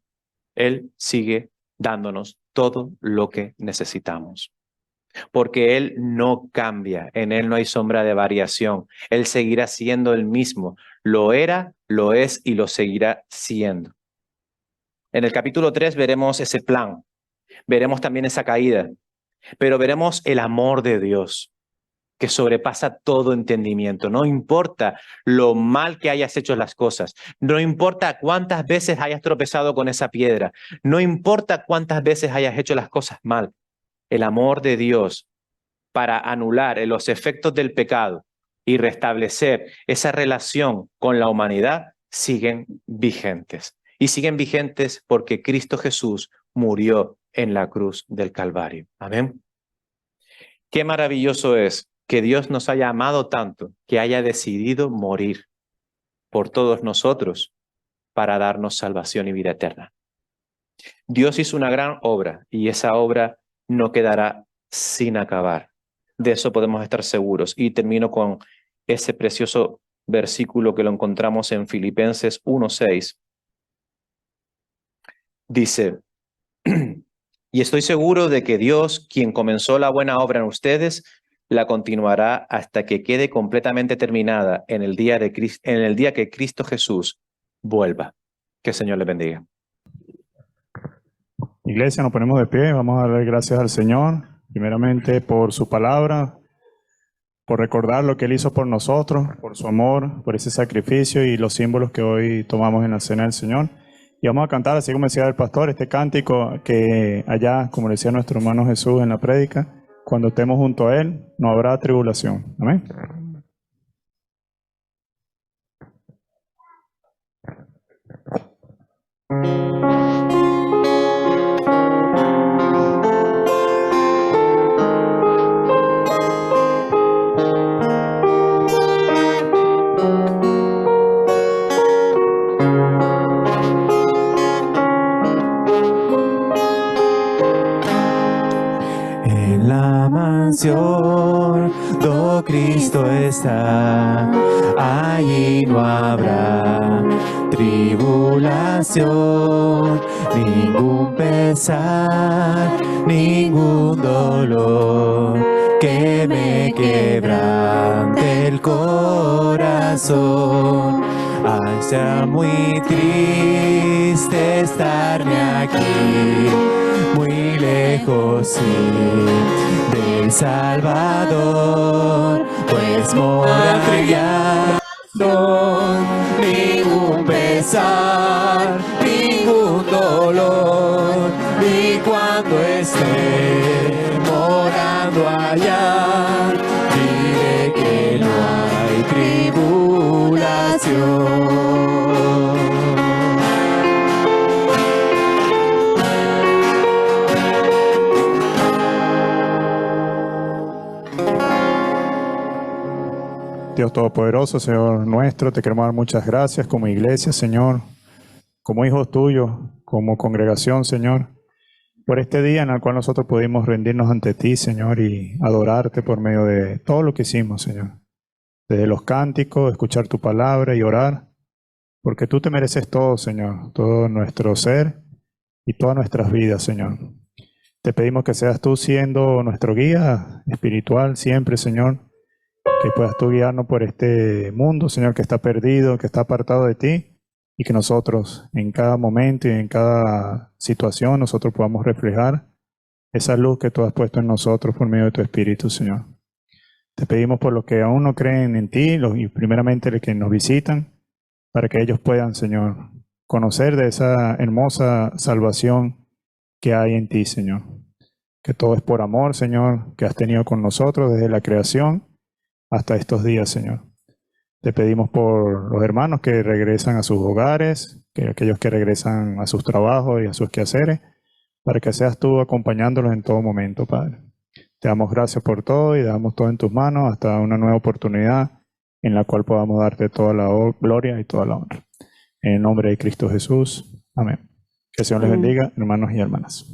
Él sigue dándonos todo lo que necesitamos. Porque Él no cambia, en Él no hay sombra de variación. Él seguirá siendo el mismo. Lo era, lo es y lo seguirá siendo. En el capítulo 3 veremos ese plan, veremos también esa caída, pero veremos el amor de Dios que sobrepasa todo entendimiento. No importa lo mal que hayas hecho las cosas, no importa cuántas veces hayas tropezado con esa piedra, no importa cuántas veces hayas hecho las cosas mal, el amor de Dios para anular los efectos del pecado y restablecer esa relación con la humanidad siguen vigentes. Y siguen vigentes porque Cristo Jesús murió en la cruz del Calvario. Amén. Qué maravilloso es que Dios nos haya amado tanto, que haya decidido morir por todos nosotros para darnos salvación y vida eterna. Dios hizo una gran obra y esa obra no quedará sin acabar. De eso podemos estar seguros. Y termino con ese precioso versículo que lo encontramos en Filipenses 1:6. Dice, y estoy seguro de que Dios, quien comenzó la buena obra en ustedes, la continuará hasta que quede completamente terminada en el día que Cristo Jesús vuelva. Que el Señor le bendiga. Iglesia, nos ponemos de pie, vamos a dar gracias al Señor, primeramente por su palabra, por recordar lo que Él hizo por nosotros, por su amor, por ese sacrificio y los símbolos que hoy tomamos en la cena del Señor. Y vamos a cantar, así como decía el pastor, este cántico que allá, como decía nuestro hermano Jesús en la prédica, cuando estemos junto a Él, no habrá tribulación. Amén. En la mansión do Cristo está, allí no habrá tribulación, ningún pesar, ningún dolor que me quebrante el corazón. Ay, sea muy triste estarme aquí, muy lejos sí, del Salvador, pues mora no, ningún pesar, ningún dolor, y cuando esté morando allá, diré que no hay tribulación. Dios Todopoderoso, Señor nuestro, te queremos dar muchas gracias como iglesia, Señor, como hijos tuyos, como congregación, Señor, por este día en el cual nosotros pudimos rendirnos ante ti, Señor, y adorarte por medio de todo lo que hicimos, Señor. Desde los cánticos, escuchar tu palabra y orar, porque tú te mereces todo, Señor, todo nuestro ser y todas nuestras vidas, Señor. Te pedimos que seas tú siendo nuestro guía espiritual siempre, Señor, que puedas tú guiarnos por este mundo, Señor, que está perdido, que está apartado de ti, y que nosotros en cada momento y en cada situación nosotros podamos reflejar esa luz que tú has puesto en nosotros por medio de tu Espíritu, Señor. Te pedimos por los que aún no creen en ti y primeramente los que nos visitan, para que ellos puedan, Señor, conocer de esa hermosa salvación que hay en ti, Señor. Que todo es por amor, Señor, que has tenido con nosotros desde la creación hasta estos días, Señor. Te pedimos por los hermanos que regresan a sus hogares, que aquellos que regresan a sus trabajos y a sus quehaceres, para que seas tú acompañándolos en todo momento, Padre. Te damos gracias por todo y damos todo en tus manos hasta una nueva oportunidad en la cual podamos darte toda la gloria y toda la honra. En el nombre de Cristo Jesús. Amén. Que el Señor les bendiga, hermanos y hermanas.